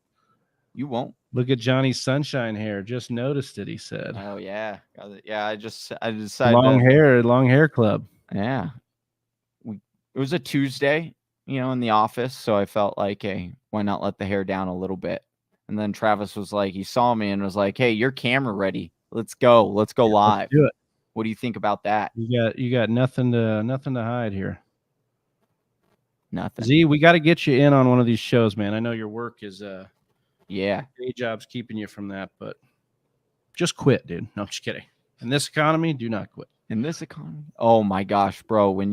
You won't. Look at Johnny's sunshine hair. Just noticed it, he said. Oh, yeah. Yeah, I decided. Long hair club. Yeah. It was a Tuesday, in the office. So I felt like, hey, why not let the hair down a little bit? And then Travis was like, he saw me and was like, hey, your camera ready. Let's go. Let's go live. Let's do it. What do you think about that? You got nothing to hide here. Nothing. Z, we got to get you in on one of these shows, man. I know your work is day job's keeping you from that, but just quit, dude. No, I'm just kidding. In this economy, do not quit. In this economy? Oh my gosh, bro. What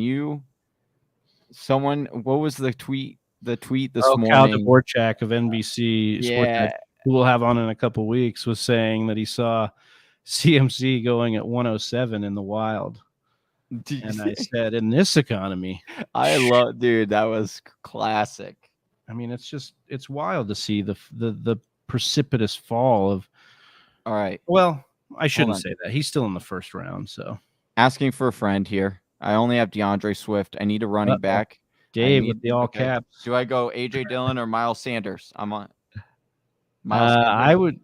was the tweet this morning? Cal Dvorak of NBC Sports, who we'll have on in a couple weeks, was saying that he saw CMC going at 107 in the wild. And I said, in this economy, dude, that was classic. I mean, it's wild to see the precipitous fall of. All right. Well, I shouldn't say that. He's still in the 1st round. So asking for a friend here. I only have DeAndre Swift. I need a running back. Dave with the all caps. Do I go AJ Dillon or Miles Sanders? I'm on. I would.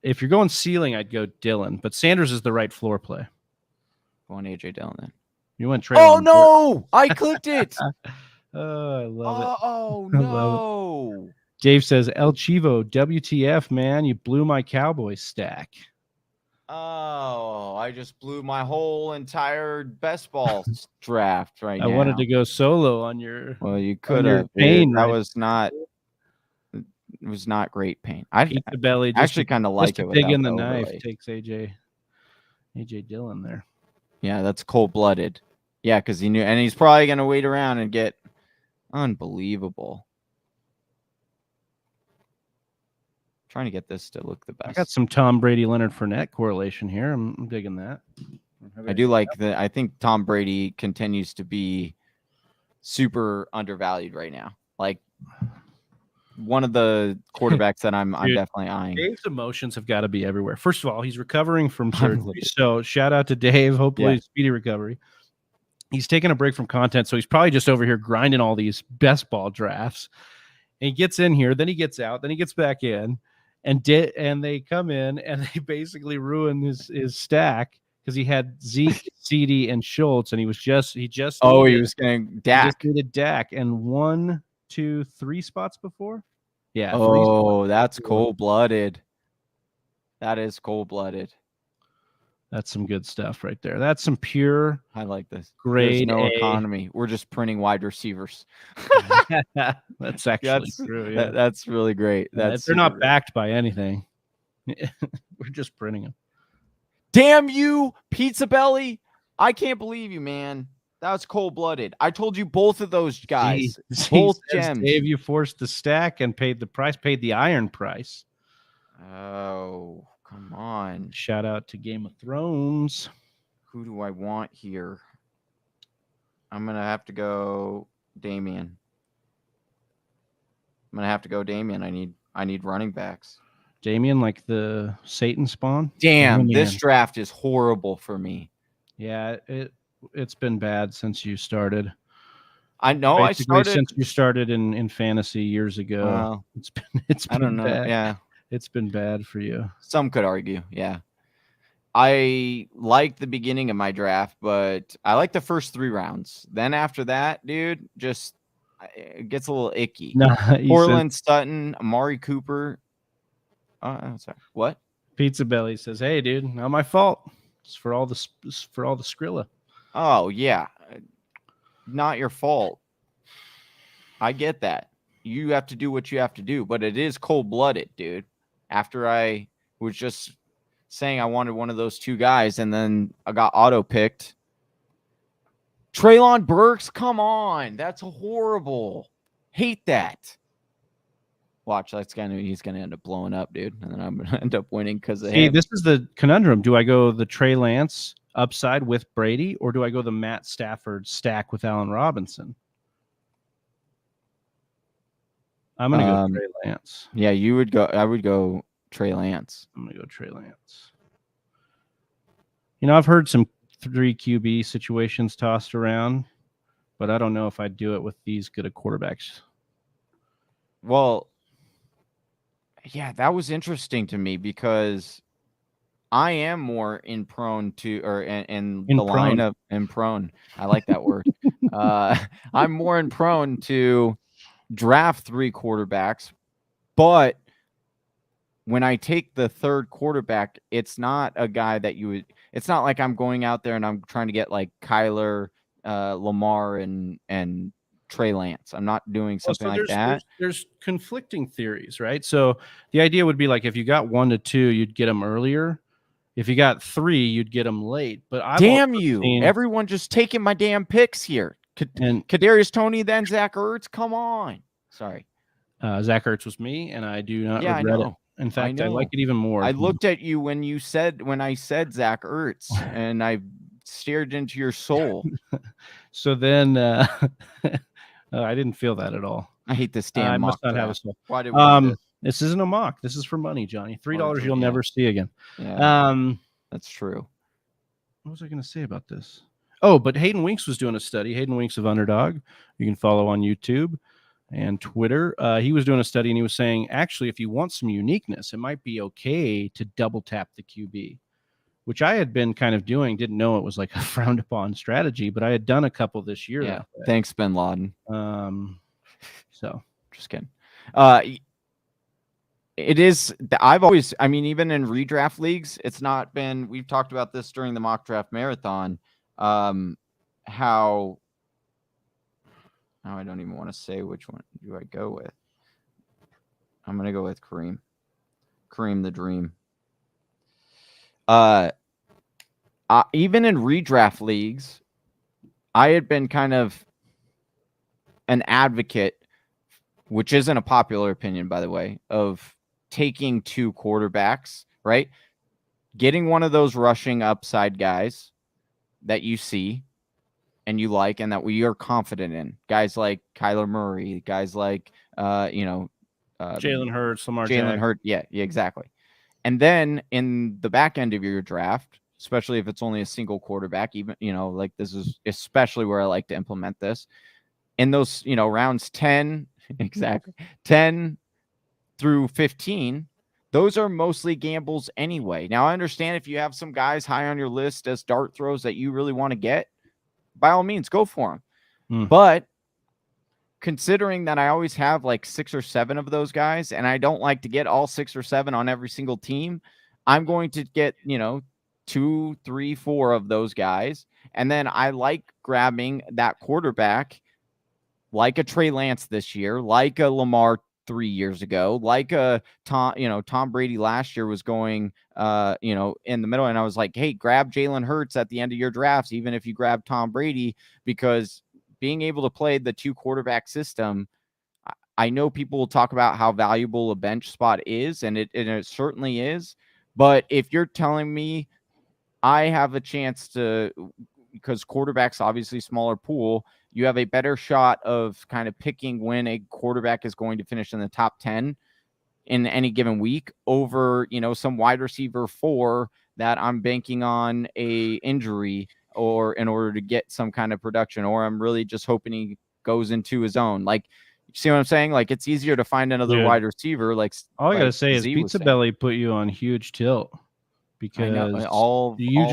if you're going ceiling, I'd go Dillon, but Sanders is the right floor play. Go on AJ Dillon then. You went Traylon. Oh no! I clicked it. Oh, I love it. Oh I love no! Dave says, El Chivo, WTF, man, you blew my Cowboys stack. Oh, I just blew my whole entire best ball draft right now. I wanted to go solo on your. Well, you could have. That was not. It was not great pain. I Pizza Belly actually kind of like it. Dig in the knife takes AJ Dillon there. Yeah, that's cold blooded. Yeah, because he knew, and he's probably gonna wait around and get unbelievable. Trying to get this to look the best. I got some Tom Brady Leonard Fournette correlation here. I'm digging that. I do like that. I think Tom Brady continues to be super undervalued right now. Like one of the quarterbacks that I'm definitely eyeing. Dave's emotions have got to be everywhere. First of all, he's recovering from surgery. So shout out to Dave. Hopefully speedy recovery. He's taking a break from content. So he's probably just over here grinding all these best ball drafts. And he gets in here, then he gets out, then he gets back in. And they come in and they basically ruin his stack because he had Zeke, CD, and Schultz, and he was just he was going Dak. He just needed Dak and 1, 2, 3 spots before. Yeah. Oh, that's cold blooded. That is cold blooded. That's some good stuff right there. That's some pure. I like this. Grade There's no A. economy. We're just printing wide receivers. That's actually true. Yeah. That's really great. They're not backed by anything. We're just printing them. Damn you, Pizza Belly! I can't believe you, man. That was cold blooded. I told you both of those guys, both gems. Dave, you forced the stack and paid the iron price. Oh. Come on. Shout out to Game of Thrones. Who do I want here? I'm going to have to go Damian. I need running backs. Damian, like the Satan spawn? Damn, this draft is horrible for me. Yeah, it's been bad since you started. I know. Basically, since you started in fantasy years ago. It's been I don't know. bad. Yeah. It's been bad for you. Some could argue, yeah. I like the beginning of my draft, but I like the first 3 rounds. Then after that, dude, just it gets a little icky. Portland Sutton, Amari Cooper. Sorry. What? Pizza Belly says, "Hey, dude, not my fault. It's for all the Skrilla." Oh yeah, not your fault. I get that. You have to do what you have to do, but it is cold blooded, dude. After I was just saying I wanted one of those 2 guys, and then I got auto-picked. Treylon Burks, come on. That's horrible. Hate that. Watch, he's going to end up blowing up, dude. And then I'm going to end up winning because of him. This is the conundrum. Do I go the Trey Lance upside with Brady, or do I go the Matt Stafford stack with Allen Robinson? I'm going to go Trey Lance. Yeah, you would go. I would go Trey Lance. I'm going to go Trey Lance. You know, I've heard some 3 QB situations tossed around, but I don't know if I'd do it with these good of quarterbacks. Well, yeah, that was interesting to me because I am more in prone to, or in the lineup in prone. I like that word. I'm more in prone to draft 3 quarterbacks, but when I take the 3rd quarterback, it's not a guy that it's not like I'm going out there and I'm trying to get like Kyler, Lamar, and Trey Lance. I'm not doing something like that. There's conflicting theories, right? So the idea would be like if you got 1 to 2, you'd get them earlier. If you got 3, you'd get them late. But damn you, everyone just taking my damn picks here. And Kadarius Toney, then Zach Ertz. Come on. Sorry. Zach Ertz was me, and I do not regret it. In fact, I like it even more. I looked at you when I said Zach Ertz, and I stared into your soul. So then I didn't feel that at all. I hate this damn mock. I must not have a soul. Why did we do this? This isn't a mock. This is for money, Johnny. $3 you'll never see again. Yeah, that's true. What was I going to say about this? Oh, but Hayden Winks was doing a study. Hayden Winks of Underdog. You can follow on YouTube. and Twitter. He was doing a study and he was saying, actually, if you want some uniqueness, it might be okay to double tap the QB, which I had been kind of doing. Didn't know it was like a frowned upon strategy, but I had done a couple this year. Yeah. Thanks, Bin Laden. So just kidding. It is. I've always, I mean, even in redraft leagues, it's not been, we've talked about this during the mock draft marathon. How now I don't even want to say which one do I go with. I'm going to go with Kareem the Dream. Even in redraft leagues, I had been kind of an advocate, which isn't a popular opinion, by the way, of taking 2 quarterbacks, right? Getting one of those rushing upside guys that you see and you like and that we are confident in. Guys like Kyler Murray, guys like, Jalen Hurts, Jalen Hurts. Yeah, exactly. And then in the back end of your draft, especially if it's only a single quarterback, even, like this is especially where I like to implement this. In those, rounds 10, exactly, 10 through 15, those are mostly gambles anyway. Now, I understand if you have some guys high on your list as dart throws that you really want to get, by all means, go for them. But considering that I always have like 6 or 7 of those guys, and I don't like to get all 6 or 7 on every single team, I'm going to get, 2, 3, 4 of those guys. And then I like grabbing that quarterback like a Trey Lance this year, like a Lamar 3 years ago, like a Tom Brady last year was going, in the middle. And I was like, hey, grab Jalen Hurts at the end of your drafts, even if you grab Tom Brady, because being able to play the 2 quarterback system, I know people will talk about how valuable a bench spot is, and it certainly is. But if you're telling me I have a chance to, because quarterback's obviously smaller pool, you have a better shot of kind of picking when a quarterback is going to finish in the top 10 in any given week over, some wide receiver 4 that I'm banking on a injury or in order to get some kind of production, or I'm really just hoping he goes into his own. Like, you see what I'm saying? Like, it's easier to find another wide receiver. Like, all I gotta say is Pizza Belly put you on huge tilt, because you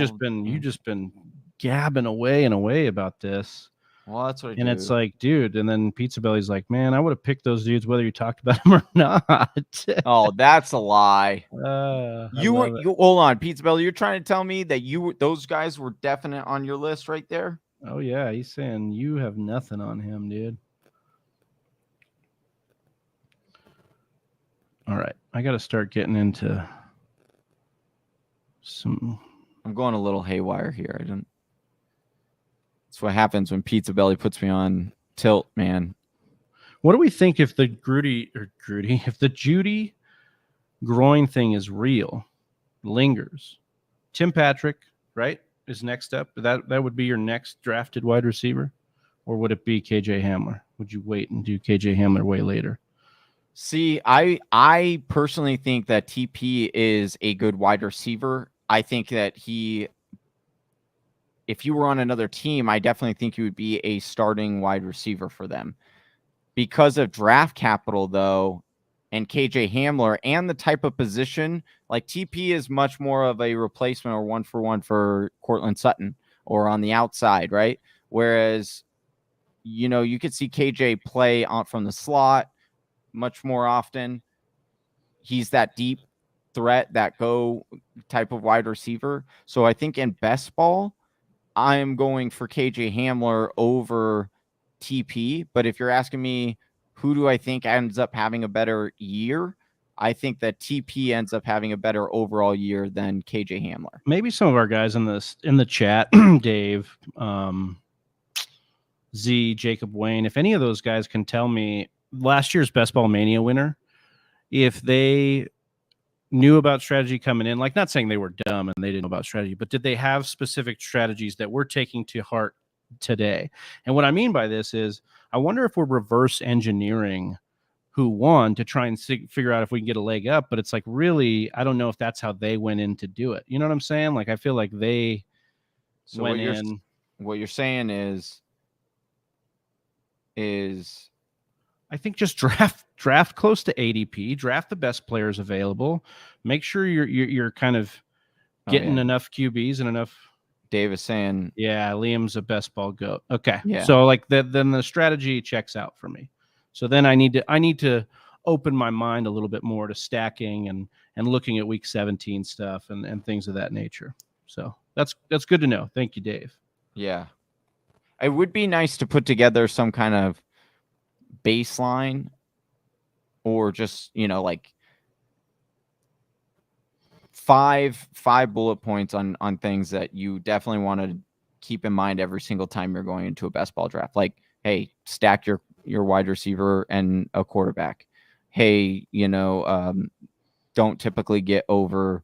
just been gabbing away about this. Well, that's what I do. And it's like, dude, and then Pizza Belly's like, man, I would have picked those dudes whether you talked about them or not. Oh, that's a lie. You hold on, Pizza Belly. You're trying to tell me that those guys were definite on your list right there? Oh yeah, he's saying you have nothing on him, dude. All right, I got to start getting into some. I'm going a little haywire here. That's what happens when Pizza Belly puts me on tilt, man. What do we think if the Judy groin thing is real, lingers? Tim Patrick, right, is next up. That would be your next drafted wide receiver, or would it be KJ Hamler? Would you wait and do KJ Hamler way later? See, I personally think that TP is a good wide receiver. I think that if you were on another team, I definitely think he would be a starting wide receiver for them. Because of draft capital, though, and KJ Hamler and the type of position, like TP is much more of a replacement or 1-for-1 for Cortland Sutton or on the outside, right? Whereas, you could see KJ play from the slot much more often. He's that deep threat, that go type of wide receiver. So I think in best ball, I am going for KJ Hamler over TP. But if you're asking me, who do I think ends up having a better year? I think that TP ends up having a better overall year than KJ Hamler. Maybe some of our guys in the chat, Dave, Z, Jacob Wayne, if any of those guys can tell me last year's Best Ball Mania winner, if they knew about strategy coming in, like, not saying they were dumb and they didn't know about strategy, but did they have specific strategies that we're taking to heart today? And what I mean by this is, I wonder if we're reverse engineering who won to try and figure out if we can get a leg up. But it's like, really, I don't know if that's how they went in to do it. You know what I'm saying? Like, I feel like they went in. What you're saying is I think just draft close to ADP, draft the best players available. Make sure you're kind of getting enough QBs and enough. Davis saying, yeah, Liam's a best ball goat. Okay, yeah. So like then the strategy checks out for me. So then I need to open my mind a little bit more to stacking and looking at week 17 stuff and things of that nature. So that's good to know. Thank you, Dave. Yeah, it would be nice to put together some kind of baseline, or just like five bullet points on things that you definitely want to keep in mind every single time you're going into a best ball draft. Like, hey, stack your wide receiver and a quarterback. Hey, don't typically get over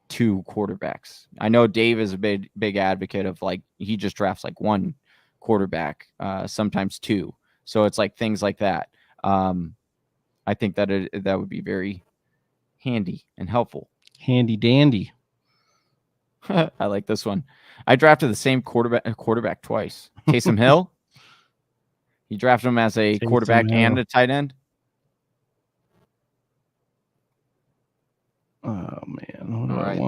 2 quarterbacks. I know Dave is a big advocate of like, he just drafts like 1 quarterback, sometimes 2. So it's like things like that. I think that that would be very handy and helpful. Handy dandy. I like this one. I drafted the same quarterback twice. Taysom Hill. You drafted him as a quarterback and a tight end. Oh man! All right,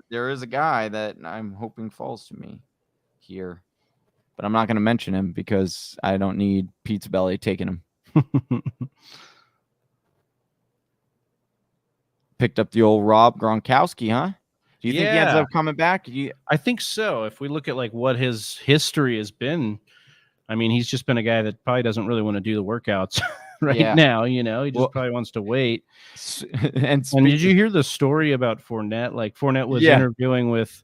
there is a guy that I'm hoping falls to me here, but I'm not going to mention him because I don't need Pizza Belly taking him. Picked up the old Rob Gronkowski, huh? Do you think he ends up coming back? I think so. If we look at like what his history has been, I mean, he's just been a guy that probably doesn't really want to do the workouts now. He just probably wants to wait. And did you hear the story about Fournette? Like Fournette was interviewing with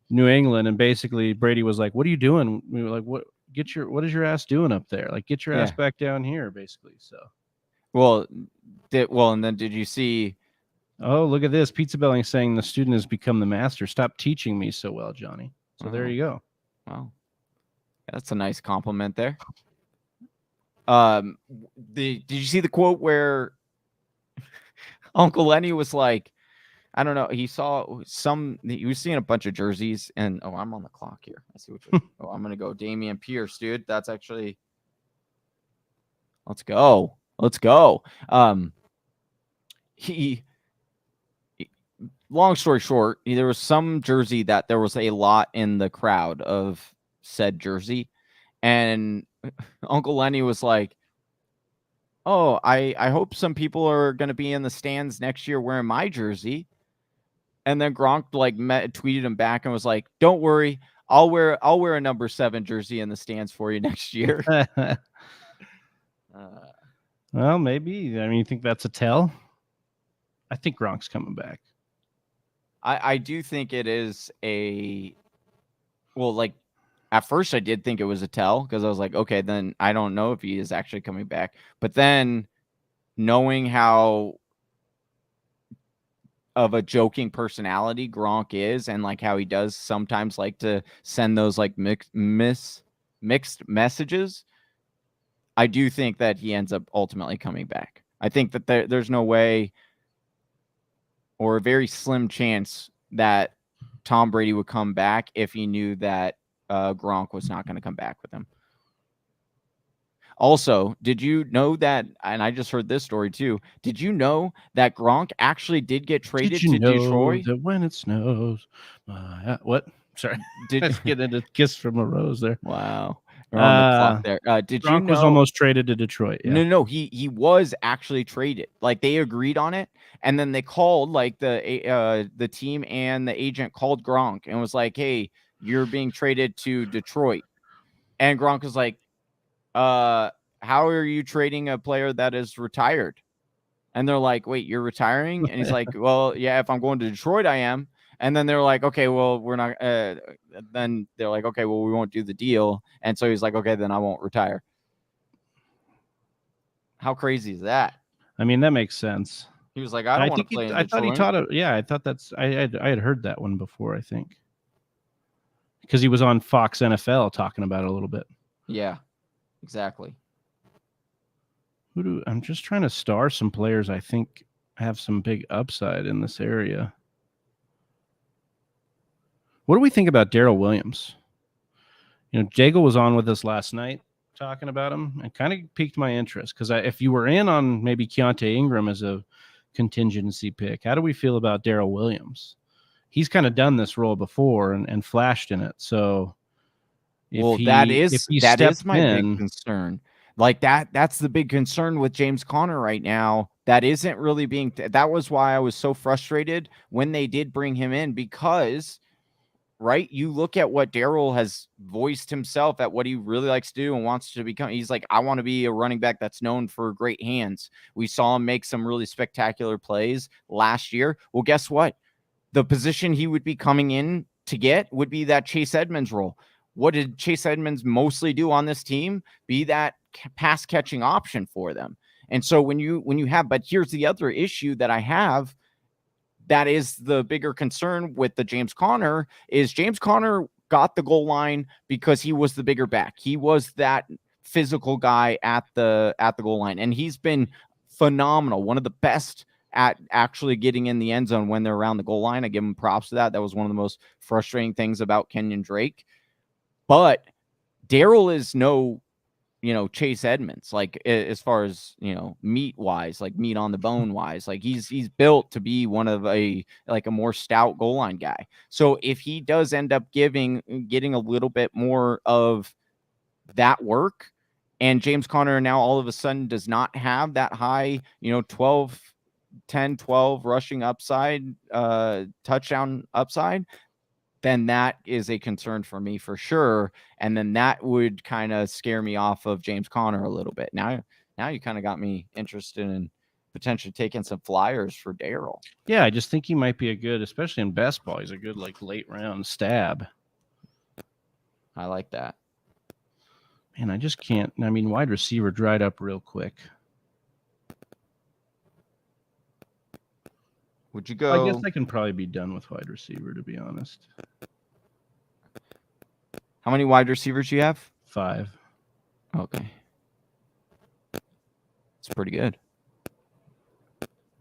New England, and basically Brady was like, "What are you doing?" We were like, "What is your ass doing up there? Like, get your ass back down here." Basically, so. And then did you see? Oh, look at this. Pizza Belly saying the student has become the master. Stop teaching me so well, Johnny. So there you go. Wow. That's a nice compliment there. Did you see the quote where Uncle Lenny was like, I don't know, he was seeing a bunch of jerseys, and I'm on the clock here. Let's see which one. I'm gonna go Damian Pierce, dude. That's actually, let's go. Long story short, there was some jersey that there was a lot in the crowd of said jersey, and Uncle Lenny was like, "Oh, I hope some people are going to be in the stands next year wearing my jersey." And then Gronk tweeted him back and was like, "Don't worry, I'll wear a number 7 jersey in the stands for you next year." Well, maybe. I mean, you think that's a tell? I think Gronk's coming back. I do think it is at first I did think it was a tell, because I was like, okay, then I don't know if he is actually coming back. But then knowing how of a joking personality Gronk is, and like how he does sometimes like to send those like mixed messages, I do think that he ends up ultimately coming back. I think that there's no way, or a very slim chance, that Tom Brady would come back if he knew that Gronk was not going to come back with him. Also, did you know that, and I just heard this story too, did you know that Gronk actually did get traded to Detroit? That when it snows, what? Sorry, let's get into Kiss from a Rose there. Wow. We're on the clock there. Did Gronk you know, was almost traded to Detroit? Yeah. No, he was actually traded. Like, they agreed on it, and then they called, like, the team and the agent called Gronk and was like, "Hey, you're being traded to Detroit." And Gronk was like, "How are you trading a player that is retired?" And they're like, "Wait, you're retiring?" And he's like, "Well, yeah, if I'm going to Detroit, I am." And then they're like, "Okay, well, we're not." Then they're like, "Okay, well, we won't do the deal." And so he's like, "Okay, then I won't retire." How crazy is that? I mean, that makes sense. He was like, "I don't want to play in Detroit." I thought he taught it. Yeah, I thought I had heard that one before, I think, because he was on Fox NFL talking about it a little bit. Yeah, exactly. I'm just trying to star some players I think have some big upside in this area. What do we think about Daryl Williams? Jago was on with us last night talking about him and kind of piqued my interest because if you were in on maybe Keontae Ingram as a contingency pick, how do we feel about Daryl Williams? He's kind of done this role before and flashed in it. So, that is my big concern. Like that's the big concern with James Conner right now. That isn't really being. That was why I was so frustrated when they did bring him in because. Right? You look at what Daryl has voiced himself at what he really likes to do and wants to become. He's like, I want to be a running back that's known for great hands. We saw him make some really spectacular plays last year. Well, guess what? The position he would be coming in to get would be that Chase Edmonds role. What did Chase Edmonds mostly do on this team? Be that pass catching option for them. And so when you have, but here's the other issue that I have. That is the bigger concern with the James Conner is James Conner got the goal line because he was the bigger back. He was that physical guy at the goal line. And he's been phenomenal. One of the best at actually getting in the end zone when they're around the goal line. I give him props to that. That was one of the most frustrating things about Kenyon Drake. But Daryl is no, Chase Edmonds, like as far as, meat wise, like meat on the bone wise, like he's built to be one of a more stout goal line guy. So if he does end up getting a little bit more of that work and James Conner now all of a sudden does not have that high, 10, 12 rushing upside, touchdown upside, then that is a concern for me for sure. And then that would kind of scare me off of James Conner a little bit. Now you kind of got me interested in potentially taking some flyers for Daryl. Yeah, I just think he might be a good, especially in best ball, he's a good late round stab. I like that. Man, I just can't. I mean, wide receiver dried up real quick. Would you go? I guess I can probably be done with wide receiver, to be honest. How many wide receivers do you have? 5. Okay. It's pretty good.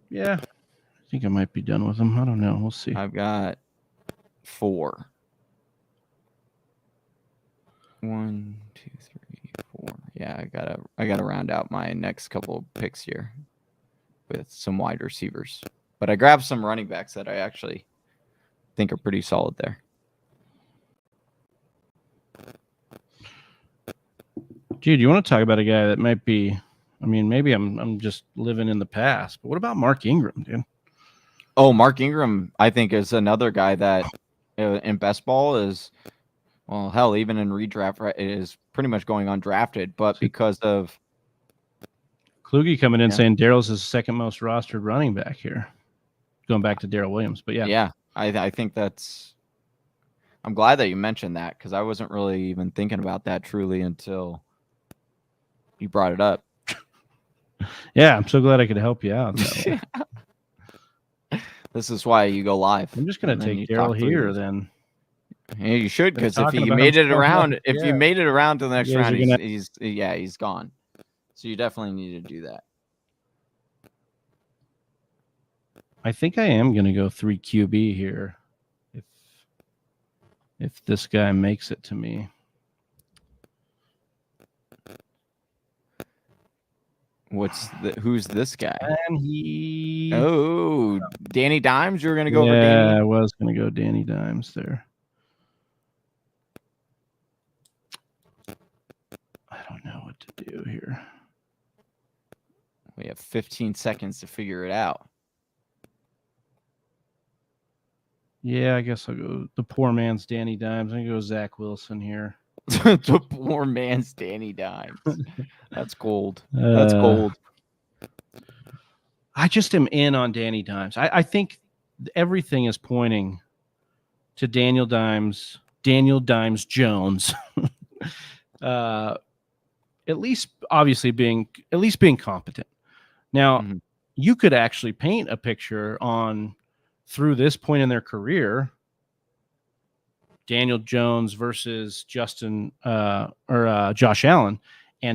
Yeah. I think I might be done with them. I don't know. We'll see. I've got 4. 1, 2, 3, 4. Yeah, I gotta round out my next couple of picks here with some wide receivers. But I grabbed some running backs that I actually think are pretty solid there. Dude, you want to talk about a guy that might be, I mean, maybe I'm just living in the past, but what about Mark Ingram, dude? Oh, Mark Ingram, I think, is another guy that in best ball is, well, hell, even in redraft, is pretty much going undrafted, but because of Kluge coming in saying Daryl's his second most rostered running back here. Going back to Daryl Williams, but yeah. Yeah, I think that's – I'm glad that you mentioned that because I wasn't really even thinking about that truly until you brought it up. Yeah, I'm so glad I could help you out. This is why you go live. I'm just going to take Daryl here then. Yeah, you should because if you made it around, you made it around to the next round, he's gone. So you definitely need to do that. I think I am going to go 3 QB here if this guy makes it to me. Who's this guy? And Danny Dimes. You were going to go over Danny? Yeah, I was going to go Danny Dimes there. I don't know what to do here. We have 15 seconds to figure it out. Yeah, I guess I'll go the poor man's Danny Dimes. I'm going to go Zach Wilson here. The poor man's Danny Dimes. That's gold. That's gold. I just am in on Danny Dimes. I think everything is pointing to Daniel Dimes Jones. At least being competent. Now, you could actually paint a picture on through this point in their career, Daniel Jones versus Josh Allen, and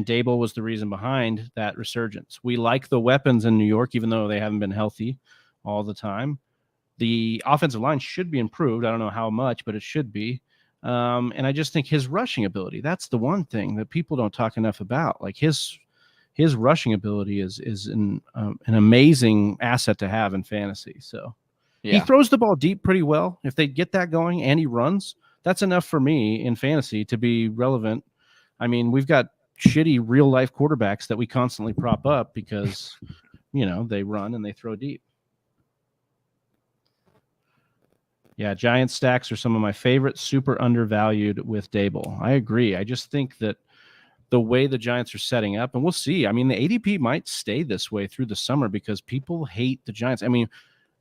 Dable was the reason behind that resurgence. We like the weapons in New York, even though they haven't been healthy all the time. The offensive line should be improved. I don't know how much, but it should be. And I just think his rushing ability, that's the one thing that people don't talk enough about. Like his rushing ability is an amazing asset to have in fantasy. So he throws the ball deep pretty well. If they get that going and he runs, that's enough for me in fantasy to be relevant. I mean, we've got shitty real life quarterbacks that we constantly prop up because, they run and they throw deep. Yeah, Giant stacks are some of my favorite, super undervalued with Dable. I agree. I just think that the way the Giants are setting up, and we'll see. I mean, the ADP might stay this way through the summer because people hate the Giants. I mean,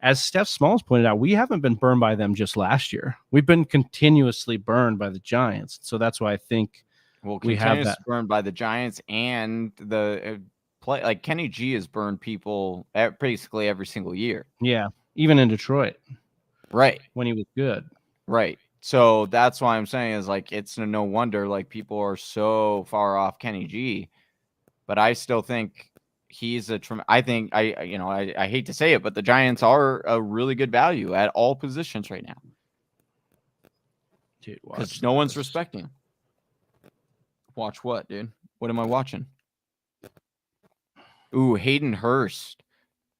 as Steph Smalls pointed out, we haven't been burned by them just last year. We've been continuously burned by the Giants. So that's why I think we have that. Burned by the Giants and the play. Like Kenny G has burned people basically every single year. Yeah, even in Detroit. Right. When he was good. Right. So that's why I'm saying is like it's no wonder like people are so far off Kenny G, but I still think he's I hate to say it, but the Giants are a really good value at all positions right now. Dude, because no one's respecting him. Watch what, dude? What am I watching? Ooh, Hayden Hurst,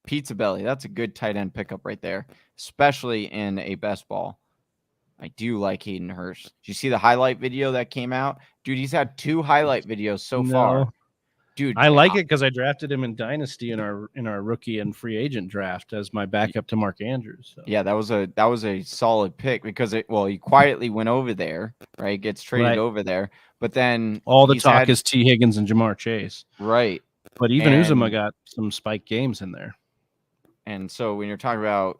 Pizza Belly. That's a good tight end pickup right there, especially in a best ball. I do like Hayden Hurst. Did you see the highlight video that came out? Dude, he's had 2 highlight videos so far. Dude, I like it because I drafted him in Dynasty in our rookie and free agent draft as my backup to Mark Andrews. So. Yeah, that was a solid pick because he quietly went over there, right? Gets traded over there, but then all the talk is T. Higgins and Jamar Chase, right? But even Uzomah got some spike games in there. And so when you're talking about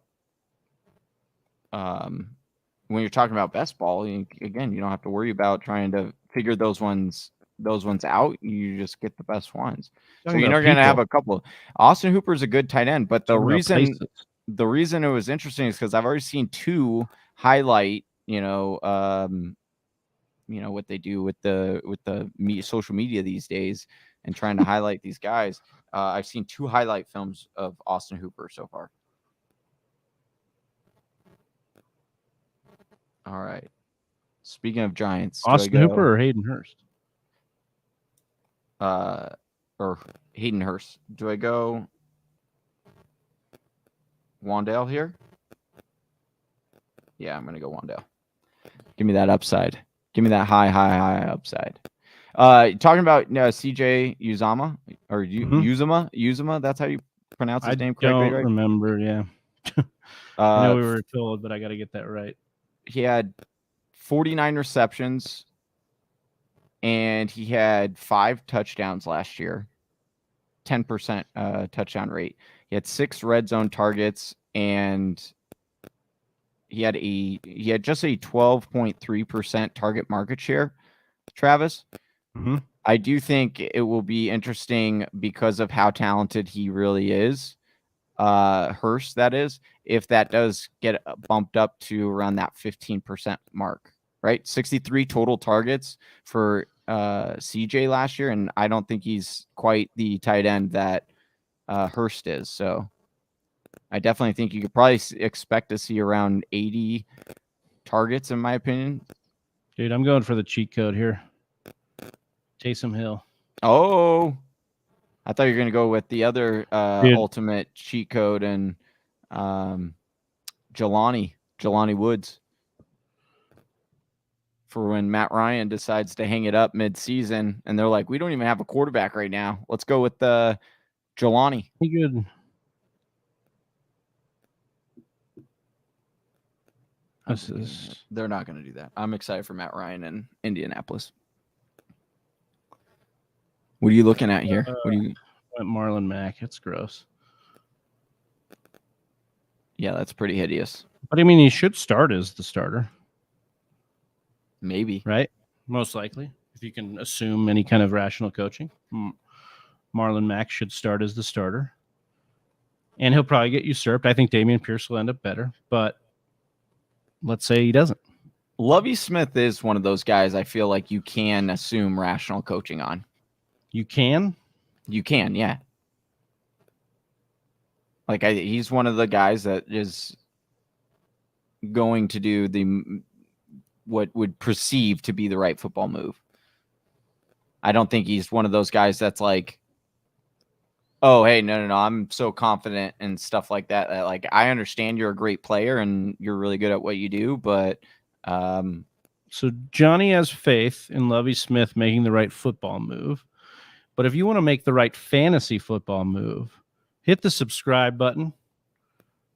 best ball, again, you don't have to worry about trying to figure those ones out. You just get the best ones. So you're going to have a couple. Austin Hooper's a good tight end, but the reason it was interesting is because I've already seen 2 highlight, what they do with the social media these days and trying to highlight these guys. I've seen 2 highlight films of Austin Hooper so far. All right. Speaking of Giants, Austin Hooper or Hayden Hurst? Or Hayden Hurst. Do I go Wan'Dale here? Yeah, I'm going to go Wan'Dale. Give me that upside. Give me that high upside. Talking about CJ Uzomah or Uzomah. That's how you pronounce his name correctly, right? I don't remember. Yeah. I know we were told, but I got to get that right. He had 49 receptions and he had 5 touchdowns last year, 10% touchdown rate. He had 6 red zone targets and he had just a 12.3% target market share. Travis, I do think it will be interesting because of how talented he really is. Hurst, that is, if that does get bumped up to around that 15% mark, right? 63 total targets for CJ last year, and I don't think he's quite the tight end that Hurst is. So I definitely think you could probably expect to see around 80 targets, in my opinion. Dude, I'm going for the cheat code here. Taysom Hill. Oh, I thought you were going to go with the other ultimate cheat code and Jelani Woods for when Matt Ryan decides to hang it up mid-season and they're like, we don't even have a quarterback right now. Let's go with Jelani. Good. They're not going to do that. I'm excited for Matt Ryan in Indianapolis. What are you looking at here? Marlon Mack. It's gross. Yeah, that's pretty hideous. But I mean, he should start as the starter. Maybe. Right? Most likely. If you can assume any kind of rational coaching. Marlon Mack should start as the starter. And he'll probably get usurped. I think Dameon Pierce will end up better. But let's say he doesn't. Lovie Smith is one of those guys I feel like you can assume rational coaching on. You can? You can, yeah. Like he's one of the guys that is going to do what would perceive to be the right football move. I don't think he's one of those guys that's like, oh, hey, no, I'm so confident and stuff like that. Like, I understand you're a great player and you're really good at what you do, but so Johnny has faith in Lovie Smith making the right football move. But if you want to make the right fantasy football move, hit the subscribe button.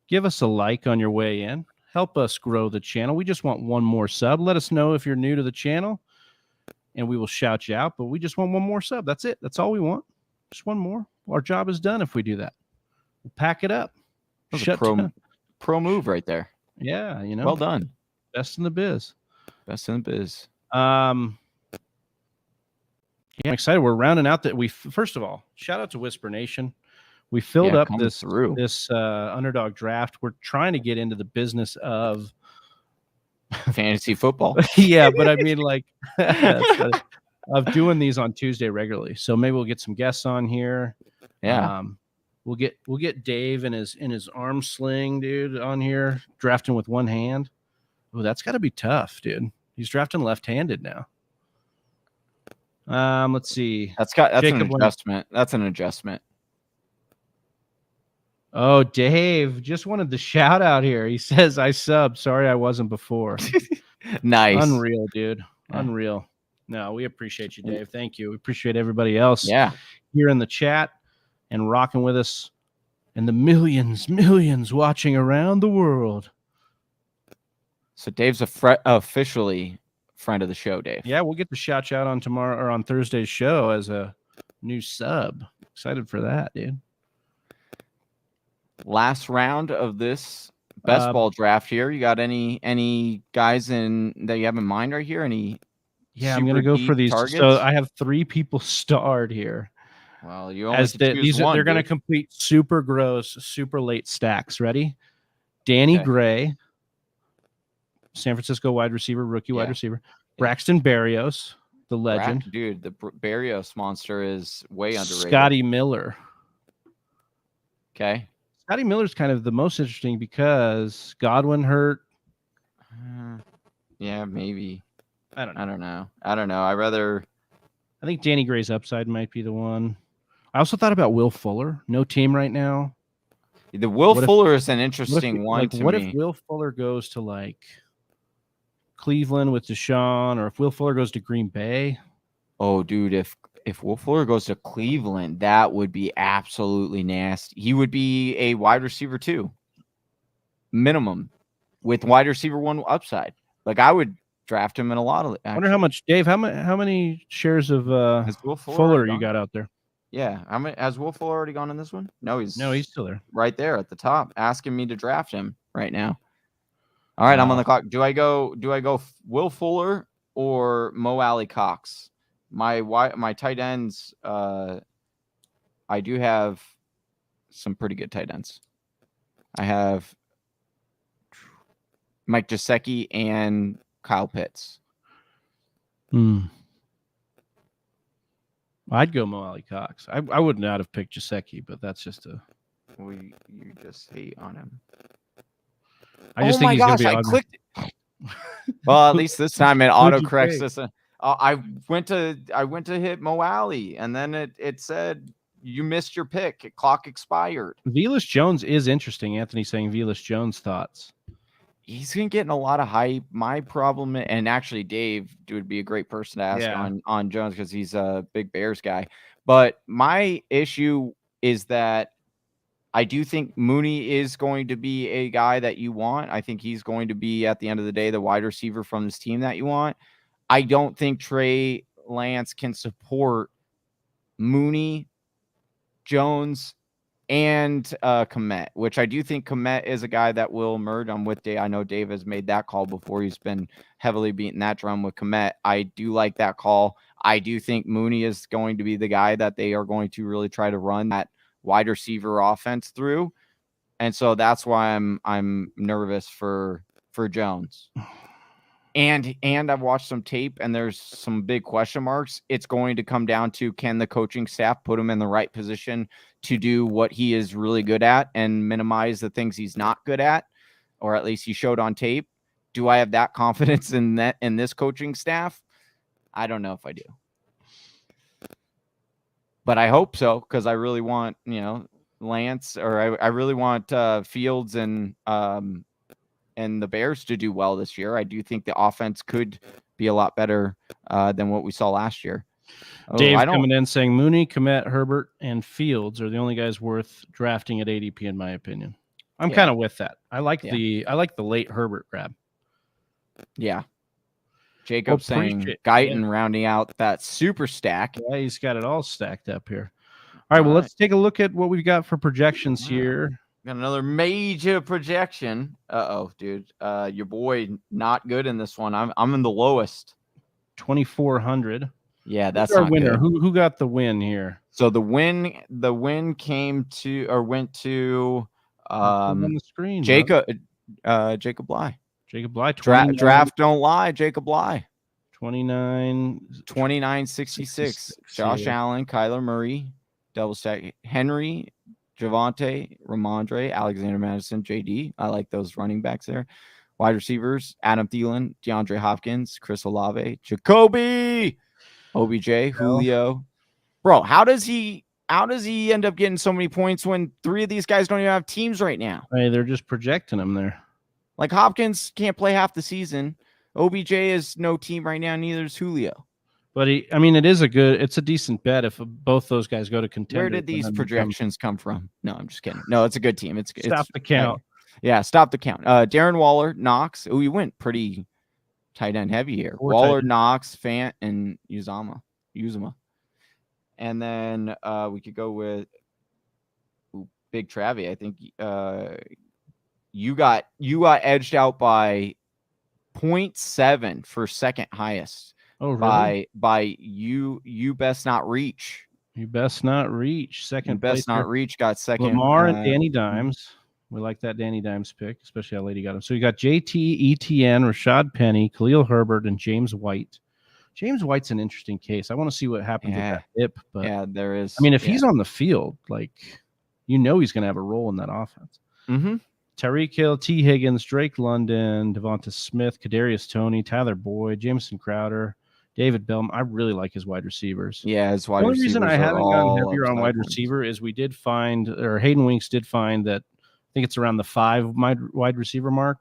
Give us a like on your way in. Help us grow the channel. We just want one more sub. Let us know if you're new to the channel, and we will shout you out. But we just want one more sub. That's it. That's all we want. Just one more. Our job is done if we do that. We'll pack it up. That's a pro move right there. Yeah, you know. Well done. Best in the biz. Best in the biz. Yeah, I'm excited. We're rounding out that. First of all, shout out to Whisper Nation. We filled up this Underdog draft. We're trying to get into the business of fantasy football. Yeah, but I mean, like, of doing these on Tuesday regularly. So maybe we'll get some guests on here. Yeah. We'll get Dave in his arm sling, dude, on here, drafting with one hand. Oh, that's got to be tough, dude. He's drafting left-handed now. Let's see. That's an adjustment. That's an adjustment. Oh, Dave just wanted the shout out here. He says, I subbed. Sorry I wasn't before. Nice. Unreal, dude. Unreal. No, we appreciate you, Dave. Thank you. We appreciate everybody else here in the chat and rocking with us, and the millions watching around the world. So Dave's officially friend of the show, Dave. Yeah, we'll get the shout out on tomorrow or on Thursday's show as a new sub. Excited for that, dude. Last round of this best ball draft here. You got any guys that you have in mind right here? Any? Yeah, I'm gonna go for these. Targets? So I have 3 people starred here. Well, you only choose one. They're gonna complete super gross, super late stacks. Ready? Danny Gray, San Francisco wide receiver, rookie wide receiver. Braxton Berrios, the legend. Dude, the Berrios monster is way underrated. Scotty Miller. Okay. Scotty Miller's kind of the most interesting because Godwin hurt. Yeah, maybe. I don't know. I think Danny Gray's upside might be the one. I also thought about Will Fuller. No team right now. The Will Fuller is an interesting one to me. What if Will Fuller goes to like Cleveland with Deshaun, or if Will Fuller goes to Green Bay? Oh, dude, if Will Fuller goes to Cleveland, that would be absolutely nasty. He would be a wide receiver 2, minimum, with wide receiver 1 upside. Like, I would draft him in a lot of. I wonder how much, Dave. How many shares of Fuller you got out there? Yeah, has Will Fuller already gone in this one? No, he's still there, right there at the top, asking me to draft him right now. All right, I'm on the clock. Do I go Will Fuller or Mo Alley Cox? My tight ends, I do have some pretty good tight ends. I have Mike Gesicki and Kyle Pitts. I'd go Mo Alley Cox. I would not have picked Gesicki, but that's just a. Well, you just hate on him. I just think he's going to be. I clicked it. Well, at least this time it autocorrects this. I went to hit Mo Alley, and then it said you missed your pick. Clock expired. Velus Jones is interesting. Anthony saying Velus Jones thoughts. He's been getting a lot of hype. My problem, and actually Dave would be a great person to ask on Jones because he's a big Bears guy. But my issue is that I do think Mooney is going to be a guy that you want. I think he's going to be, at the end of the day, the wide receiver from this team that you want. I don't think Trey Lance can support Mooney, Jones, and Kmet, which I do think Kmet is a guy that will emerge. I'm with Dave. I know Dave has made that call before. He's been heavily beating that drum with Kmet. I do like that call. I do think Mooney is going to be the guy that they are going to really try to run that wide receiver offense through. And so that's why I'm nervous for Jones. And I've watched some tape, and there's some big question marks. It's going to come down to, can the coaching staff put him in the right position to do what he is really good at and minimize the things he's not good at, or at least he showed on tape. Do I have that confidence in this coaching staff? I don't know if I do. But I hope so, because I really want, Lance, or I really want Fields and the Bears to do well this year. I do think the offense could be a lot better than what we saw last year. Dave coming in saying Mooney, Kmet, Herbert, and Fields are the only guys worth drafting at ADP, in my opinion. I'm kind of with that. I like the late Herbert grab. Yeah. Jacob saying Guyton rounding out that super stack. Yeah, he's got it all stacked up here. All right, well, let's take a look at what we've got for projections here. Got another major projection. Dude. Your boy not good in this one. I'm in the lowest. 2,400. Yeah, that's our not winner. Good. Who got the win here? So the win went to on the screen, Jacob Bley. Jacob Bley. Draft don't lie, Jacob Bley. 29.66. Josh Allen, Kyler Murray, double stack. Henry, Javonte, Ramondre, Alexander Madison, JD. I like those running backs there. Wide receivers, Adam Thielen, DeAndre Hopkins, Chris Olave, Jacoby, OBJ, Julio. Bro, how does he end up getting so many points when 3 of these guys don't even have teams right now? Hey, they're just projecting them there. Like Hopkins can't play half the season. OBJ is no team right now. Neither is Julio. But it's a decent bet if both those guys go to contender. Where did these projections come from? No, I'm just kidding. No, it's a good team. Stop the count. Yeah, stop the count. Darren Waller, Knox. Oh, we went pretty tight end heavy here. Waller, Knox, Fant, and Uzama. And then we could go with Big Travie. I think you got edged out by 0.7 for second highest. Oh, really? By you best not reach. You best not reach. Second. You best not reach got second. Lamar and Danny Dimes. We like that Danny Dimes pick, especially how late he got him. So you got JT, ETN, Rashad Penny, Khalil Herbert, and James White. James White's an interesting case. I want to see what happens with that hip. But yeah, there is. I mean, if he's on the field, he's going to have a role in that offense. Mm-hmm. Tyreek Hill, T. Higgins, Drake London, Devonta Smith, Kadarius Toney, Tyler Boyd, Jameson Crowder, David Bell. I really like his wide receivers. Yeah, his wide receivers. The only reason I haven't gone heavier on wide receiver is we did find, or Hayden Winks did find that I think it's around the 5 wide receiver mark.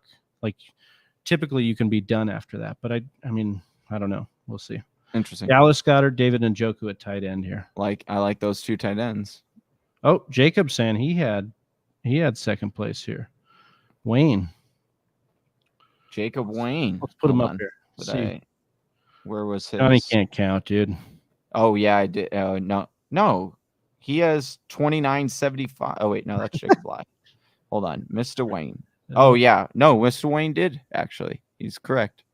Typically you can be done after that, but I mean, I don't know. We'll see. Interesting. Dallas Goedert, David Njoku at tight end here. I like those 2 tight ends. Oh, Jacob saying he had second place here. Wayne. Jacob Wayne. Let's put him up here. See. Where was his? Johnny can't count, dude. Oh yeah, I did. No. He has 29.75. Oh wait, no, that's Jacob Bley. Hold on, Mr. Wayne. Oh yeah, no, Mr. Wayne did actually. He's correct.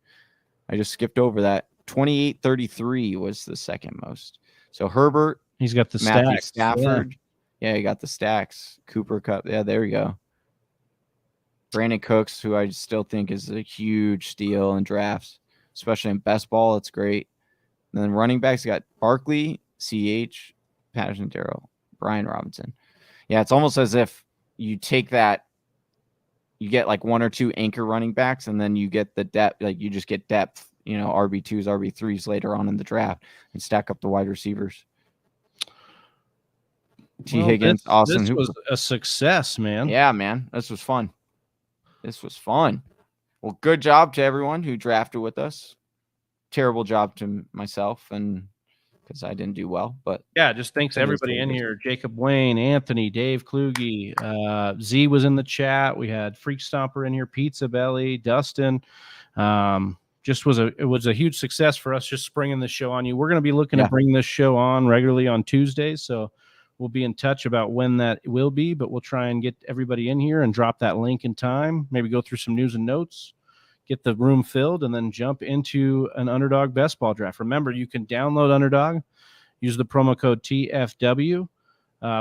I just skipped over that. 28.33 was the second most. So Herbert. He's got the Matthew stacks. Stafford. Yeah, he got the stacks. Cooper Kupp. Yeah, there we go. Brandon Cooks, who I still think is a huge steal in drafts, especially in best ball. It's great. And then running backs got Barkley, CH, Patterson, Daryl, Brian Robinson. Yeah, it's almost as if you take that, you get 1 or 2 anchor running backs, and then you get the depth. You just get depth, RB2s, RB3s later on in the draft, and stack up the wide receivers. T. Higgins, Austin. This was a success, man. Yeah, man. This was fun. Well, good job to everyone who drafted with us. Terrible job to myself, and because I didn't do well. But yeah, just thanks everybody in here. Jacob Wayne, Anthony, Dave Kluge, Z was in the chat. We had Freak Stomper in here, Pizza Belly, Dustin. It was a huge success for us just springing this show on you. We're going to be looking to bring this show on regularly on Tuesdays, so we'll be in touch about when that will be, but we'll try and get everybody in here and drop that link in time, maybe go through some news and notes, get the room filled, and then jump into an Underdog best ball draft. Remember, you can download Underdog, use the promo code TFW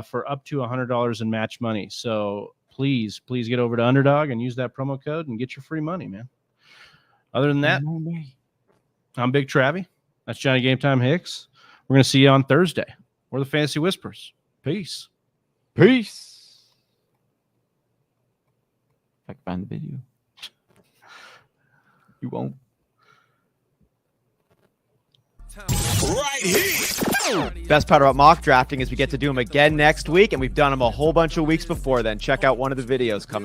for up to $100 in match money. So please get over to Underdog and use that promo code and get your free money, man. Other than that, I'm Big Travie. That's Johnny Game Time Hicks. We're going to see you on Thursday. We're the Fantasy Whispers. Peace. If I can find the video. You won't. Best part about mock drafting is we get to do them again next week, and we've done them a whole bunch of weeks before then. Check out one of the videos coming.